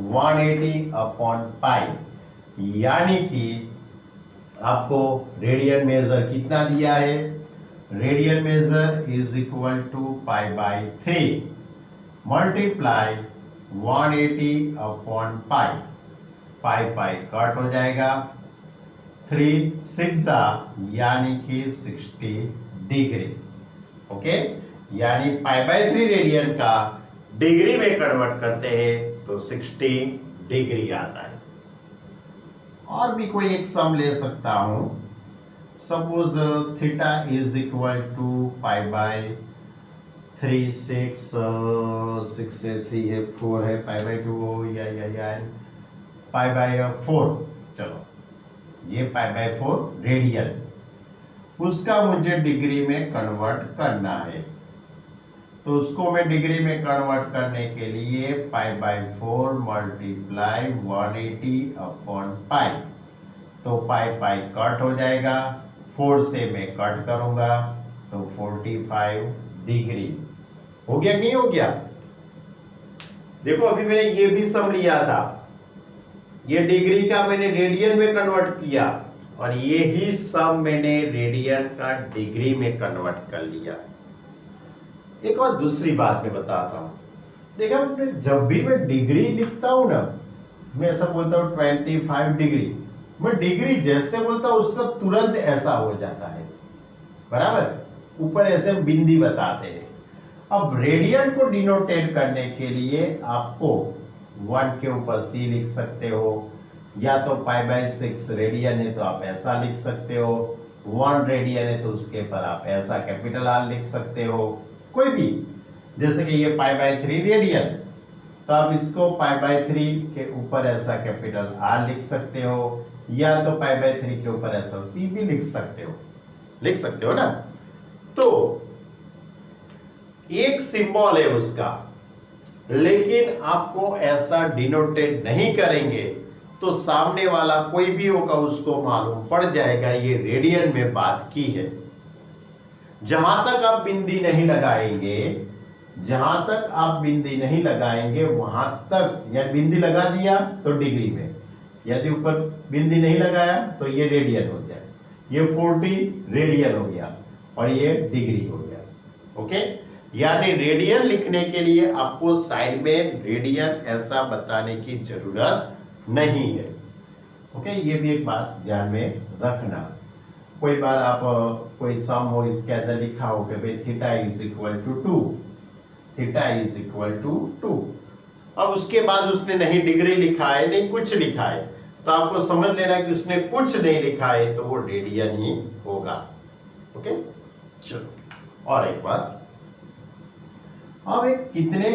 S1: 180 अपॉन पाई। यानी कि आपको रेडियन मेजर कितना दिया है, radian measure is equal to π/3 multiply 180 upon pi. Pi cut हो जाएगा, 3 6 यानी कि 60 डिग्री। ओके, यानी π/3 रेडियन का डिग्री में कन्वर्ट करते हैं तो 60 डिग्री आता है। और भी कोई एक सम ले सकता हूं। Suppose theta is equal to π/3 6 से 3 है 4 है π/2 हो या π/4। चलो ये π/4 रेडियन, उसका मुझे डिग्री में कन्वर्ट करना है। तो उसको मैं डिग्री में कन्वर्ट करने के लिए π/4 मल्टीप्लाई 180 अपॉन पाई। तो पाई कट हो जाएगा, 4 से मैं कट करूंगा तो 45 डिग्री हो गया, नहीं हो गया। देखो अभी मैंने ये भी सम लिया था, ये डिग्री का मैंने रेडियन में कन्वर्ट किया और ये ही सम मैंने रेडियन का डिग्री में कन्वर्ट कर लिया। एक और दूसरी बात मैं बताता हूं, देखा जब भी मैं डिग्री लिखता हूं ना, मैं ऐसा बोलता हूं 25 डिग्री, मैं डिग्री जैसे बोलता हूं उसका तुरंत ऐसा हो जाता है, बराबर, ऊपर ऐसे बिंदी बताते हैं। अब रेडियन को डिनोटेट करने के लिए आपको 1 के ऊपर c लिख सकते हो, या तो π/6 रेडियन है तो आप ऐसा लिख सकते हो, 1 रेडियन है तो उसके पर आप ऐसा कैपिटल R लिख सकते हो, कोई भी। जैसे कि ये π/3 रेडियन, तो आप इसको π/3 के ऊपर ऐसा कैपिटल R लिख सकते हो, या तो π/3 के ऊपर ऐसा c भी लिख सकते हो ना। तो एक सिंबल है उसका, लेकिन आपको ऐसा डिनोटेट नहीं करेंगे तो सामने वाला कोई भी होगा उसको मालूम पड़ जाएगा ये रेडियन में बात की है। जहां तक आप बिंदी नहीं लगाएंगे, जहां तक आप बिंदी नहीं लगाएंगे वहां तक, या बिंदी लगा दिया तो डिग्री में, यदि ऊपर बिंदी नहीं लगाया तो ये रेडियन हो जाए, ये 40 रेडियन हो गया और ये डिग्री हो गया। ओके, यानी रेडियन लिखने के लिए आपको साइड में रेडियन ऐसा बताने की जरूरत नहीं है। ओके, ये भी एक बात ध्यान में रखना। कोई बार आप कोई सम हो, इसके अंदर लिखा हो कि भाई theta is equal to 2, theta is equal to 2, अब उसके बाद उसने नहीं डिग्री लिखा है, नहीं कुछ लिखा है, तो आपको समझ लेना कि उसने कुछ नहीं लिखा है तो वो रेडियन ही होगा। ओके, चलो और एक बात, अब एक कितने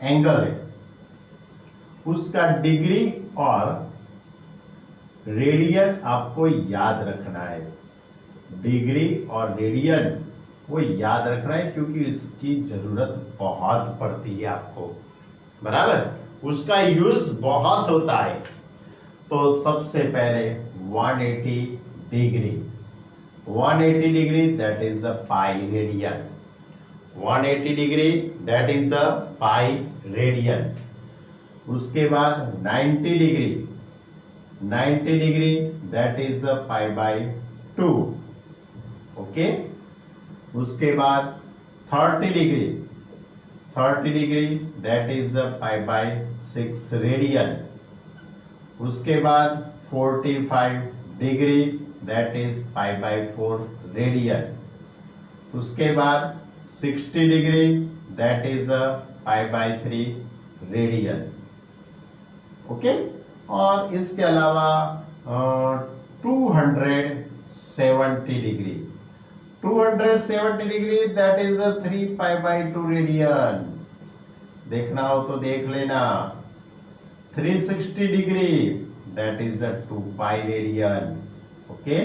S1: एंगल है उसका डिग्री और रेडियन आपको याद रखना है। डिग्री और रेडियन वो याद रखना है क्योंकि इसकी जरूरत बहुत पड़ती है आपको, बराबर, उसका यूज बहुत होता है। तो सबसे पहले 180 degree, 180 degree that is the pi radian, 180 degree that is the pi radian. उसके बाद 90 degree, 90 degree that is π/2। Okay, उसके बाद 30 degree, 30 degree that is π/6 radian. उसके बाद 45 डिग्री दैट इज π/4 रेडियन। उसके बाद 60 degree that is π/3 radian. Okay, और इसके अलावा 270 degree, 270 degree that is 3π/2 radian. देखना हो तो देख लेना। 360 degree that is 2π radian. Okay,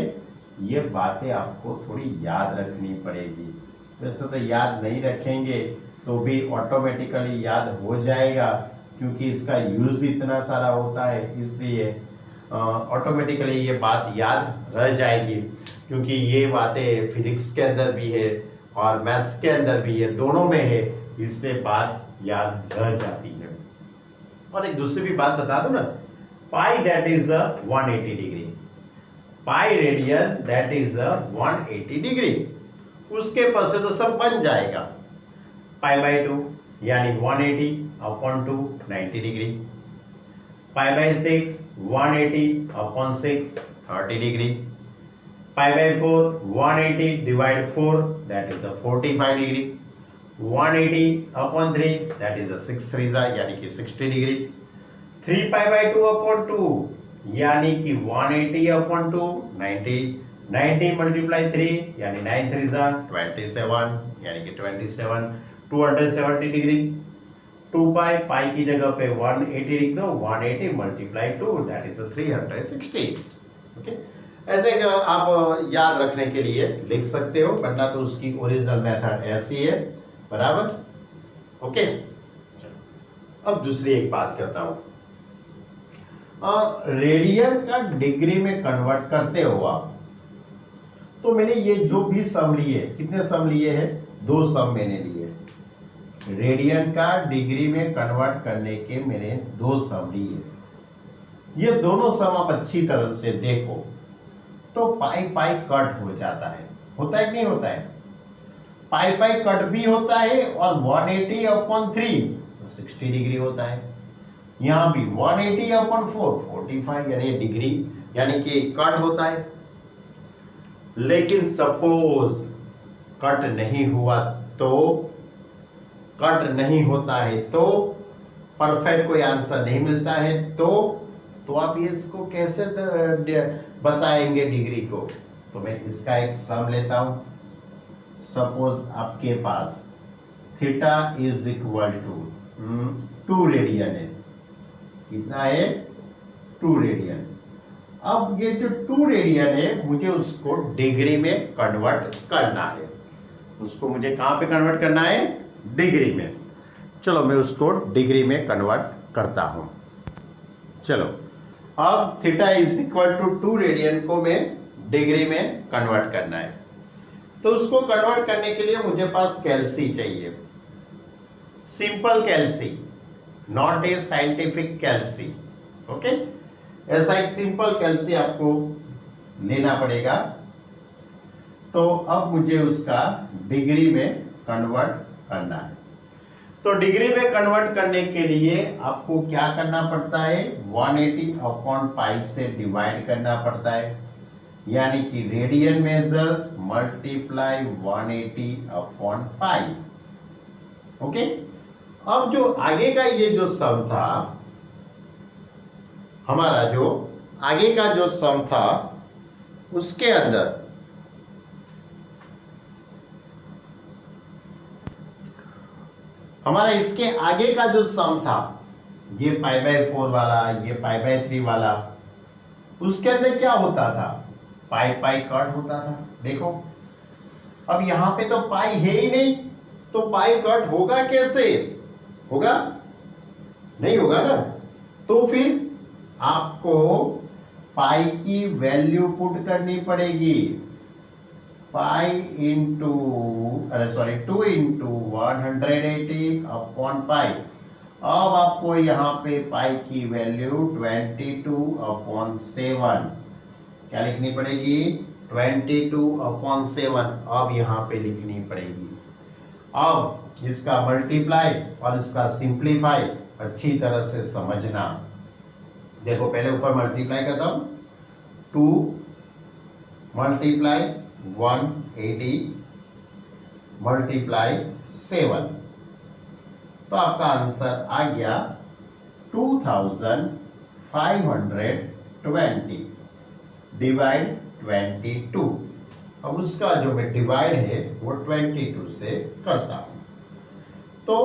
S1: ये बातें आपको थोड़ी याद रखनी पड़ेगी। वैसे तो याद नहीं रखेंगे तो भी ऑटोमेटिकली याद हो जाएगा, क्योंकि इसका यूज इतना सारा होता है, इसलिए ऑटोमेटिकली ये बात याद रह जाएगी। क्योंकि ये बातें फिजिक्स के अंदर भी है और मैथ्स के अंदर भी है, दोनों में है, इसलिए बात याद रह जाती है। और एक दूसरी भी बात बता दो ना, pi that is 180 degree, pi radian that is 180 degree. उसके पर से तो सब बन जाएगा। π/2 यानी 180/2 90 degree, π/6 180/6 30 degree, π/4 180/4 that is 45 degree, 180/3 that is 6 3 यानी कि 60 डिग्री, 3π/2/2 यानी कि 180/2 90, 90 × 3 यानी 9 3 27 यानी कि 27, 270 डिग्री। 2π पाई की जगह पे 180 लिख दो, 180 × 2 दैट इज 360। ओके, ऐसे आप याद रखने के लिए लिख सकते हो, वरना तो उसकी ओरिजिनल मेथड ऐसी है, बराबर। ओके, अब दूसरी एक बात करता हूं। रेडियन का डिग्री में कन्वर्ट करते हो आप, तो मैंने ये जो भी सम लिए, कितने सम लिए हैं? 2 सम मैंने लिए। रेडियन का डिग्री में कन्वर्ट करने के मैंने 2 सम लिए। ये दोनों सम आप अच्छी तरह से देखो तो पाई पाई कट हो जाता है, होता है कि नहीं होता है? पाई पाई कट भी होता है और 180/3 तो 60 डिग्री होता है। यहां भी 180/4 45 यानी डिग्री, यानी कि कट होता है। लेकिन सपोज कट नहीं हुआ तो, कट नहीं होता है तो, परफेक्ट कोई आंसर नहीं मिलता है तो आप इसको कैसे बताएंगे डिग्री को? तो मैं इसका एक सम लेता हूं। सपोज आपके पास theta is equal to 2 radian है। कितना है? 2 रेडियन। अब ये जो 2 रेडियन है, मुझे उसको डिग्री में कन्वर्ट करना है। उसको मुझे कहां पे कन्वर्ट करना है? डिग्री में। चलो मैं उसको डिग्री में कन्वर्ट करता हूं। चलो, अब theta is equal to 2 radian को मैं डिग्री में कन्वर्ट करना है। तो उसको कन्वर्ट करने के लिए मुझे पास कैल्सी चाहिए, simple calci, not a scientific calci. Okay, ऐसा एक सिंपल कैल्सी आपको लेना पड़ेगा। तो अब मुझे उसका डिग्री में कन्वर्ट करना है। तो डिग्री में कन्वर्ट करने के लिए आपको क्या करना पड़ता है? 180/π से डिवाइड करना पड़ता है, यानी कि रेडियन मेजर मल्टीप्लाई 180/π। ओके, अब जो आगे का ये जो सम था, हमारा जो आगे का जो सम था, उसके अंदर हमारा इसके आगे का जो सम था, ये π/4 वाला, ये π/3 वाला, उसके अंदर क्या होता था? पाई पाई कट होता था। देखो, अब यहां पे तो पाई है ही नहीं, तो पाई कट होगा कैसे? होगा नहीं, होगा ना। तो फिर आपको पाई की वैल्यू पुट करनी पड़ेगी। Pi into 2 into 180/π। अब आपको यहां पे पाई की वैल्यू 22/7 क्या लिखनी पड़ेगी? 22/7 अब यहां पे लिखनी पड़ेगी। अब इसका मल्टीप्लाई और इसका सिंप्लीफाई अच्छी तरह से समझना। देखो, पहले ऊपर मल्टीप्लाई करता हूं, 2 मल्टीप्लाई 180 मल्टीप्लाई 7। तो तो आपका आंसर आ गया 2520 डिवाइड 22। अब उसका जो मैं डिवाइड है वो 22 से करता हूं तो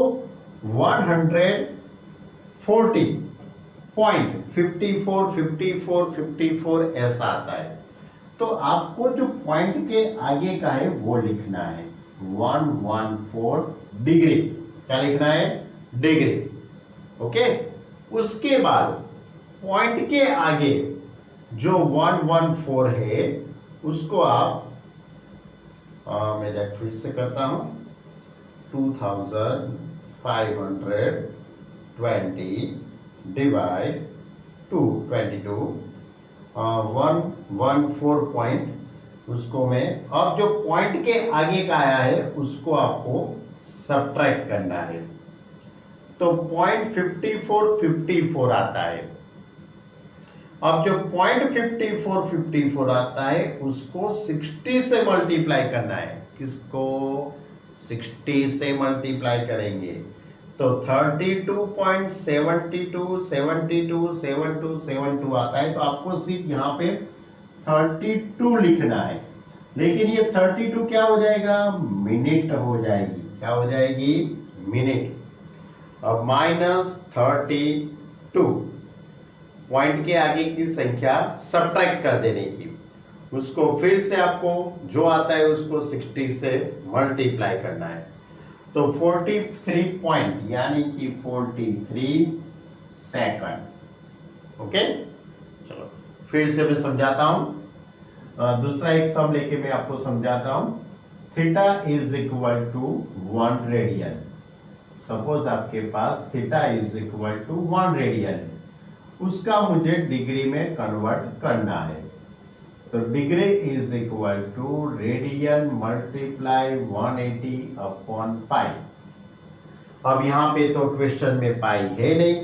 S1: 140.54 ऐसा आता है। तो आपको जो पॉइंट के आगे का है वो लिखना है 114 डिग्री। क्या लिखना है? डिग्री। ओके। उसके बाद पॉइंट के आगे जो 114 है उसको आप मैं फिर से करता हूं 2520 डिवाइड 22 114 पॉइंट उसको मैं अब जो पॉइंट के आगे का आया है उसको आपको सब्ट्रैक्ट करना है तो 0.5454 आता है। अब जो 0.5454 आता है उसको 60 से मल्टीप्लाई करना है। किसको? 60 से मल्टीप्लाई करेंगे तो 32.72 आता है। तो आपको सिर्फ यहाँ पे 32 लिखना है, लेकिन ये 32 क्या हो जाएगा? मिनट हो जाएगी। क्या हो जाएगी? मिनट। अब -32 पॉइंट के आगे की संख्या सब्ट्रैक्ट कर देने की, उसको फिर से आपको जो आता है उसको 60 से मल्टीप्लाई करना है तो 43 पॉइंट यानी कि 43 सेकंड। ओके, चलो फिर से मैं समझाता हूं। दूसरा एक सम लेके मैं आपको समझाता हूं। Theta is equal to 1 radian. Suppose आपके पास theta is equal to 1 radian, उसका मुझे डिग्री में कन्वर्ट करना है तो degree is equal to radian multiply 180 upon pi. अब यहाँ पे तो क्वेश्चन में पाई है नहीं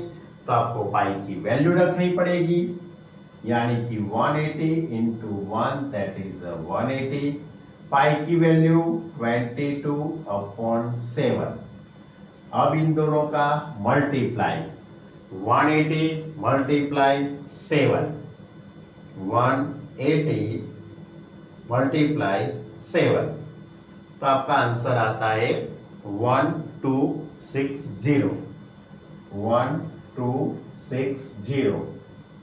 S1: तो आपको पाई की वैल्यू रखनी पड़ेगी, यानी कि 180 इंटू 1 दैट इज 180। पाई की वैल्यू 22 अपॉन 7। अब इन दोनों का मल्टीप्लाई 180 मल्टीप्लाई 7 180 मल्टीप्लाई 7 तो आपका आंसर आता है 1260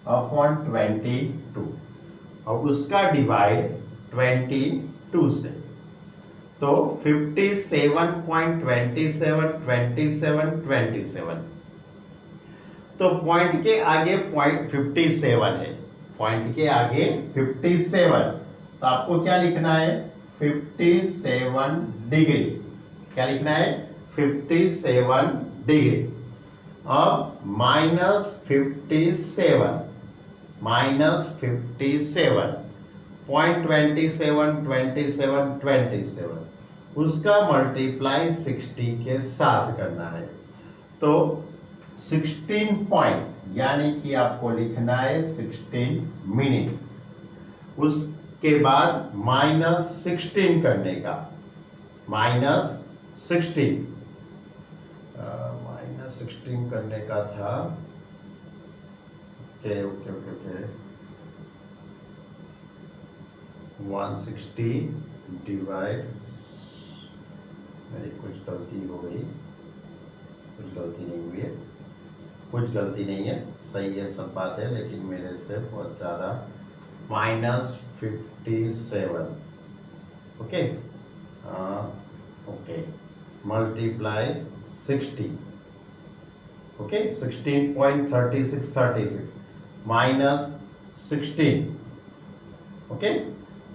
S1: अपॉन 22 और उसका डिवाइड 22 से तो 57.27 तो पॉइंट के आगे पॉइंट 57 है। पॉइंट के आगे 57 तो आपको क्या लिखना है? 57 डिग्री। क्या लिखना है? 57 डिग्री। अब -57 .27 उसका मल्टीप्लाई 60 के साथ करना है तो 16 पॉइंट यानी कि आपको लिखना है 16 मिनट। उसके बाद -16 करने का -16 करने का था। ओके 160 डिवाइड, मेरी कुछ गलती हो गई, कुछ गलती नहीं हुई है, कुछ गलती नहीं है, सही है सब बात है, लेकिन मेरे से बहुत ज़्यादा -57 okay okay multiply 60 okay 16.36 -16 okay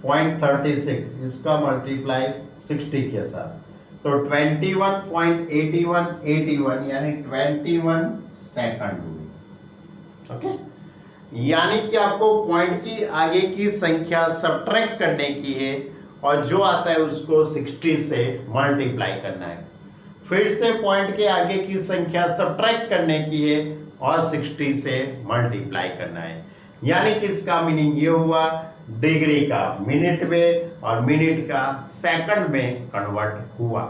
S1: 0.36 इसका मल्टीप्लाई 60 के साथ तो 21.81 यानी 21 सेकंड हुई। ओके, यानी कि आपको पॉइंट की आगे की संख्या सब्ट्रैक्ट करने की है और जो आता है उसको 60 से मल्टीप्लाई करना है। फिर से पॉइंट के आगे की संख्या सब्ट्रैक्ट करने की है और 60 से मल्टीप्लाई करना है। यानी कि इसका मीनिंग ये हुआ डिग्री का मिनट में और मिनट का सेकंड में कन्वर्ट हुआ,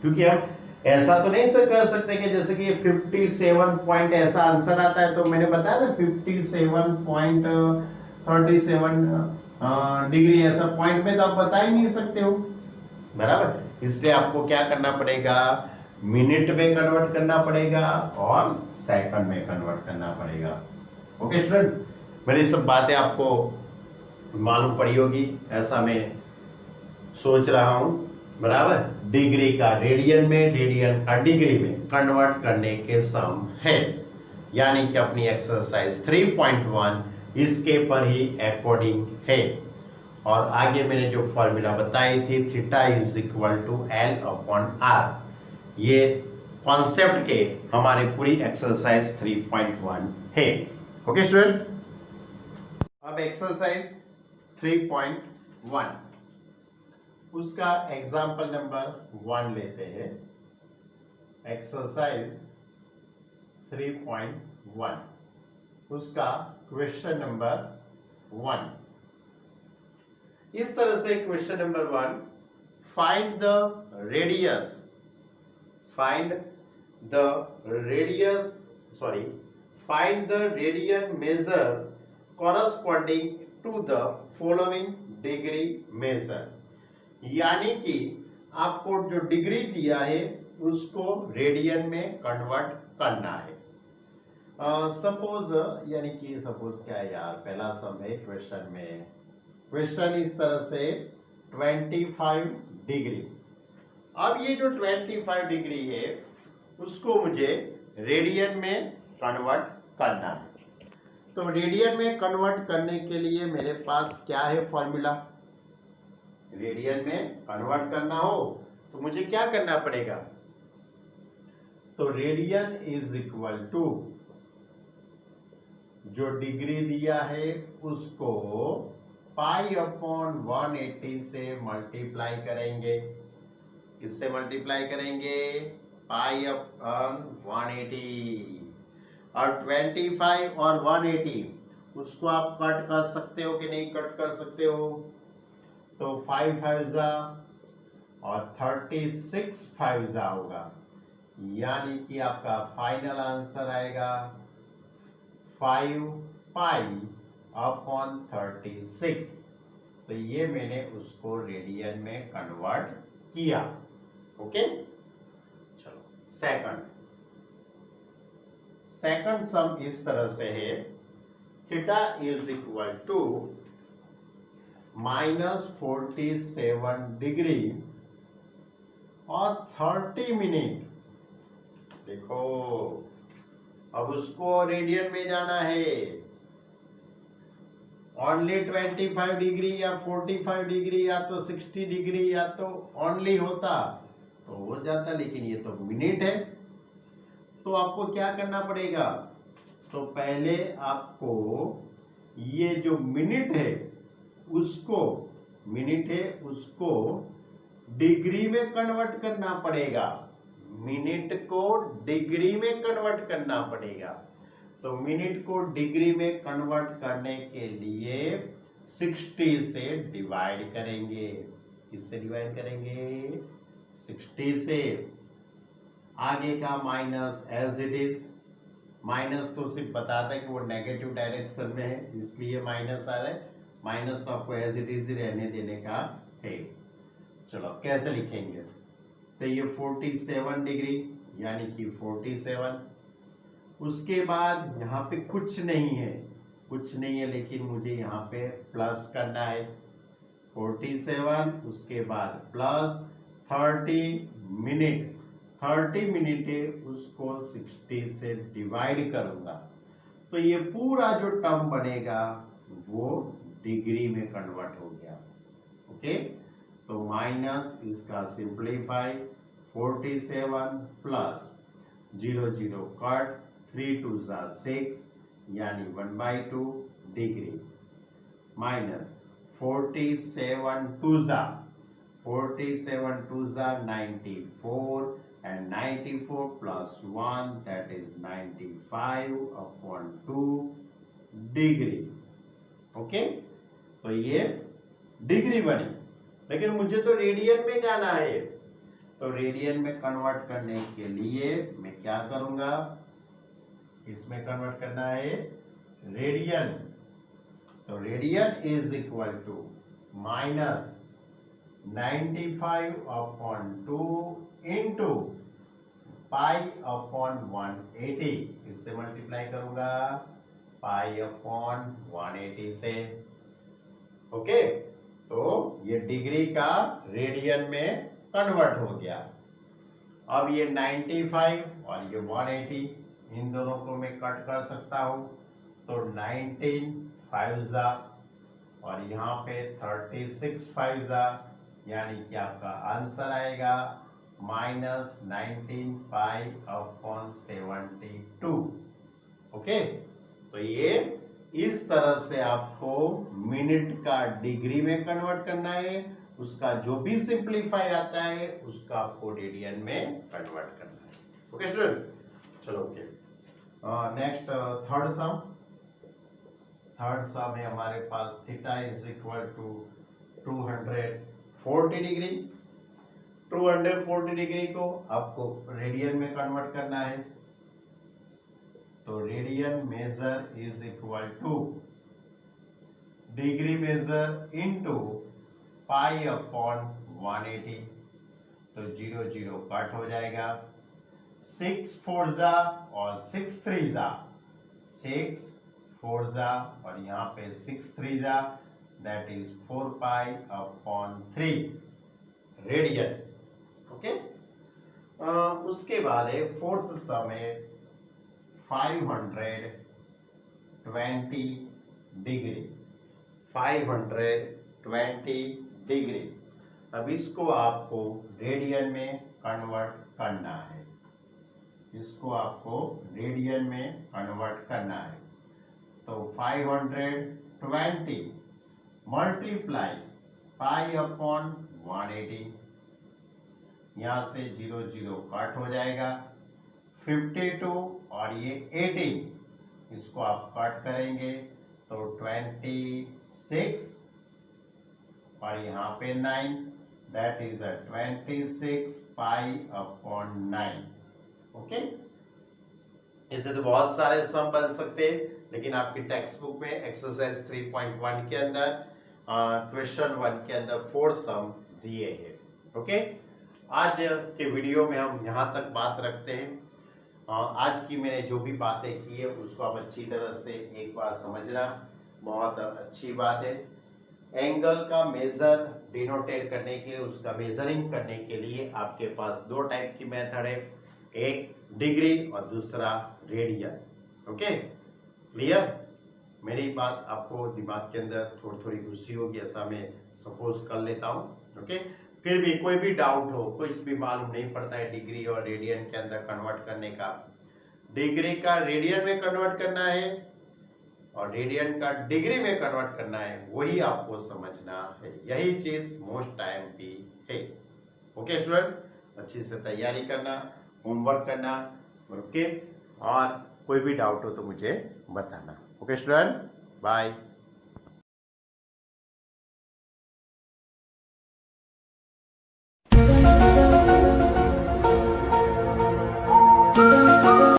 S1: क्योंकि हम ऐसा तो नहीं से कह सकते कि जैसे कि 57 पॉइंट ऐसा आंसर आता है, तो मैंने बताया ना 57.37 डिग्री, ऐसा पॉइंट में तो आप बता ही नहीं सकते हो, बराबर। इसलिए आपको क्या करना पड़ेगा, मिनट में कन्वर्ट करना पड़ेगा और सेकंड में कन्वर्ट करना पड़ेगा। ओके स्टूडेंट, मेरी सब बातें आपको मालूम पड़ी होगी ऐसा मैं सोच रहा हूं, बराबर। डिग्री का रेडियन में, रेडियन का डिग्री में कन्वर्ट करने के सम है, यानी कि अपनी एक्सरसाइज 3.1 इसके पर ही अकॉर्डिंग है। और आगे मैंने जो फॉर्मूला बताई थी theta is equal to L upon R, ये कॉन्सेप्ट के हमारे पूरी एक्सरसाइज 3.1 है। ओके स्टूडेंट, अब एक्सरसाइज 3.1 उसका एग्जाम्पल नंबर 1 लेते हैं। एक्सरसाइज 3.1 उसका क्वेश्चन नंबर 1 इस तरह से, question number 1, find the radius, find the radius, sorry, find the radian measure corresponding to the following degree measure, यानी कि आपको जो डिग्री दिया है उसको रेडियन में कन्वर्ट करना है। सपोज यानी कि सपोज क्या है यार, पहला सम है क्वेश्चन में, क्वेश्चन इस तरह से 25 डिग्री। अब ये जो 25 डिग्री है उसको मुझे रेडियन में कन्वर्ट करना है। तो रेडियन में कन्वर्ट करने के लिए मेरे पास क्या है फॉर्मूला, रेडियन में कन्वर्ट करना हो तो मुझे क्या करना पड़ेगा, तो रेडियन इज इक्वल टू जो डिग्री दिया है उसको पाई अपॉन 180 से मल्टीप्लाई करेंगे। किससे मल्टीप्लाई करेंगे, पाई अपॉन 180, और 25 और 180 उसको आप कट कर सकते हो कि नहीं कट कर सकते हो, तो 5 5 और 36 5 होगा, यानी कि आपका फाइनल आंसर आएगा 5 पाई अपॉन 36। तो ये मैंने उसको रेडियन में कन्वर्ट किया। ओके, चलो सेकंड सम इस तरह से है, theta is equal to -47 degree और 30 मिनट। देखो अब उसको रेडियन में जाना है, ओनली 25 डिग्री या 45 डिग्री या तो 60 डिग्री या तो ओनली होता तो हो जाता, लेकिन ये तो मिनट है। तो आपको क्या करना पड़ेगा, तो पहले आपको ये जो मिनट है उसको डिग्री में कन्वर्ट करना पड़ेगा, मिनट को डिग्री में कन्वर्ट करना पड़ेगा। तो मिनट को डिग्री में कन्वर्ट करने के लिए 60 से डिवाइड करेंगे। किससे डिवाइड करेंगे, 60 से। आगे का minus as it is, minus तो सिर्फ बताता है कि वो नेगेटिव डायरेक्शन में है इसलिए माइनस आ रहा है, माइनस तो आपको एज इट इज ही रहने देने का है। चलो कैसे लिखेंगे, तो ये 47 डिग्री यानी कि 47, उसके बाद यहाँ पे कुछ नहीं है लेकिन मुझे यहाँ पे प्लस करना है 47, उसके बाद प्लस 30 मिनट है उसको 60 से डिवाइड करूंगा, तो ये पूरा जो टर्म बनेगा वो डिग्री में कन्वर्ट हो गया। ओके, तो माइनस इसका सिंप्लीफाई 47 प्लस 0 0 कट, 3 2 6 यानी 1/2 degree, minus 47 2 94 and 94 plus 1 that is 95 upon 2 degree. Okay, तो ये डिग्री बनी, लेकिन मुझे तो रेडियन में जाना है, तो रेडियन में कन्वर्ट करने के लिए मैं क्या करूंगा, इसमें कन्वर्ट करना है रेडियन। तो radian is equal to minus 95/2 into pi upon 180, इससे मल्टीप्लाई करूंगा पाई अपॉन 180 से। ओके, तो ये डिग्री का रेडियन में कन्वर्ट हो गया। अब ये 95 और ये 180, इन दोनों को मैं कट कर सकता हूं, तो 19 5 जा और यहाँ पे 36 5 जा, यानी कि आपका आंसर आएगा -19 पाई अपॉन 72। ओके, तो ये इस तरह से आपको मिनट का डिग्री में कन्वर्ट करना है, उसका जो भी सिंप्लीफाई आता है उसका आपको रेडियन में कन्वर्ट करना है। ओके स्टूडेंट, चलो ओके। नेक्स्ट थर्ड सम है हमारे पास, theta is equal to 240 degree. 240 degree को आपको रेडियन में कन्वर्ट करना है, तो radian measure is equal to degree measure into pi upon 180, तो 0 0 कट हो जाएगा। 6 4 जा और 6 3 जा, 6 4 जा और यहाँ पे 6 3 जा, that is 4 pi upon 3 radian. Okay, उसके बाद है फोर्थ सम है 520 डिग्री। 520 डिग्री, अब इसको आपको रेडियन में कन्वर्ट करना है, इसको आपको रेडियन में कन्वर्ट करना है। तो 520 मल्टीप्लाई पाई अपॉन 180, यहाँ से 0 0 कट हो जाएगा। 52 और ये 18, इसको आप कट करेंगे तो 26 और यहाँ पे 9, that is 26 pi upon 9। Okay, इससे तो बहुत सारे सम बन सकते हैं, लेकिन आपकी टेक्स्ट बुक में एक्सरसाइज 3.1 के अंदर क्वेश्चन 1 के अंदर 4 सम दिए हैं। ओके, आज के वीडियो में हम यहाँ तक बात रखते हैं। आज की मैंने जो भी बातें की है उसको आप अच्छी तरह से एक बार समझना, बहुत अच्छी बात है। एंगल का मेजर डिनोटेट करने के लिए, उसका मेजरिंग करने के लिए आपके पास दो टाइप की मेथड है, एक डिग्री और दूसरा रेडियन। Okay, clear? मेरी बात आपको दिमाग के अंदर थोड़ी थोड़ी घुसी होगी, ऐसा मैं सपोज कर लेता हूँ। ओके, फिर भी कोई भी डाउट हो, कुछ भी मालूम नहीं पड़ता है डिग्री और रेडियन के अंदर कन्वर्ट करने का, डिग्री का रेडियन में कन्वर्ट करना है और रेडियन का डिग्री में कन्वर्ट करना है, वही आपको समझना है। यही चीज मोस्ट टाइम भी है। ओके स्टूडेंट, अच्छी से तैयारी करना, होमवर्क करना। ओके, और कोई भी डाउट हो तो मुझे बताना। Okay student, bye.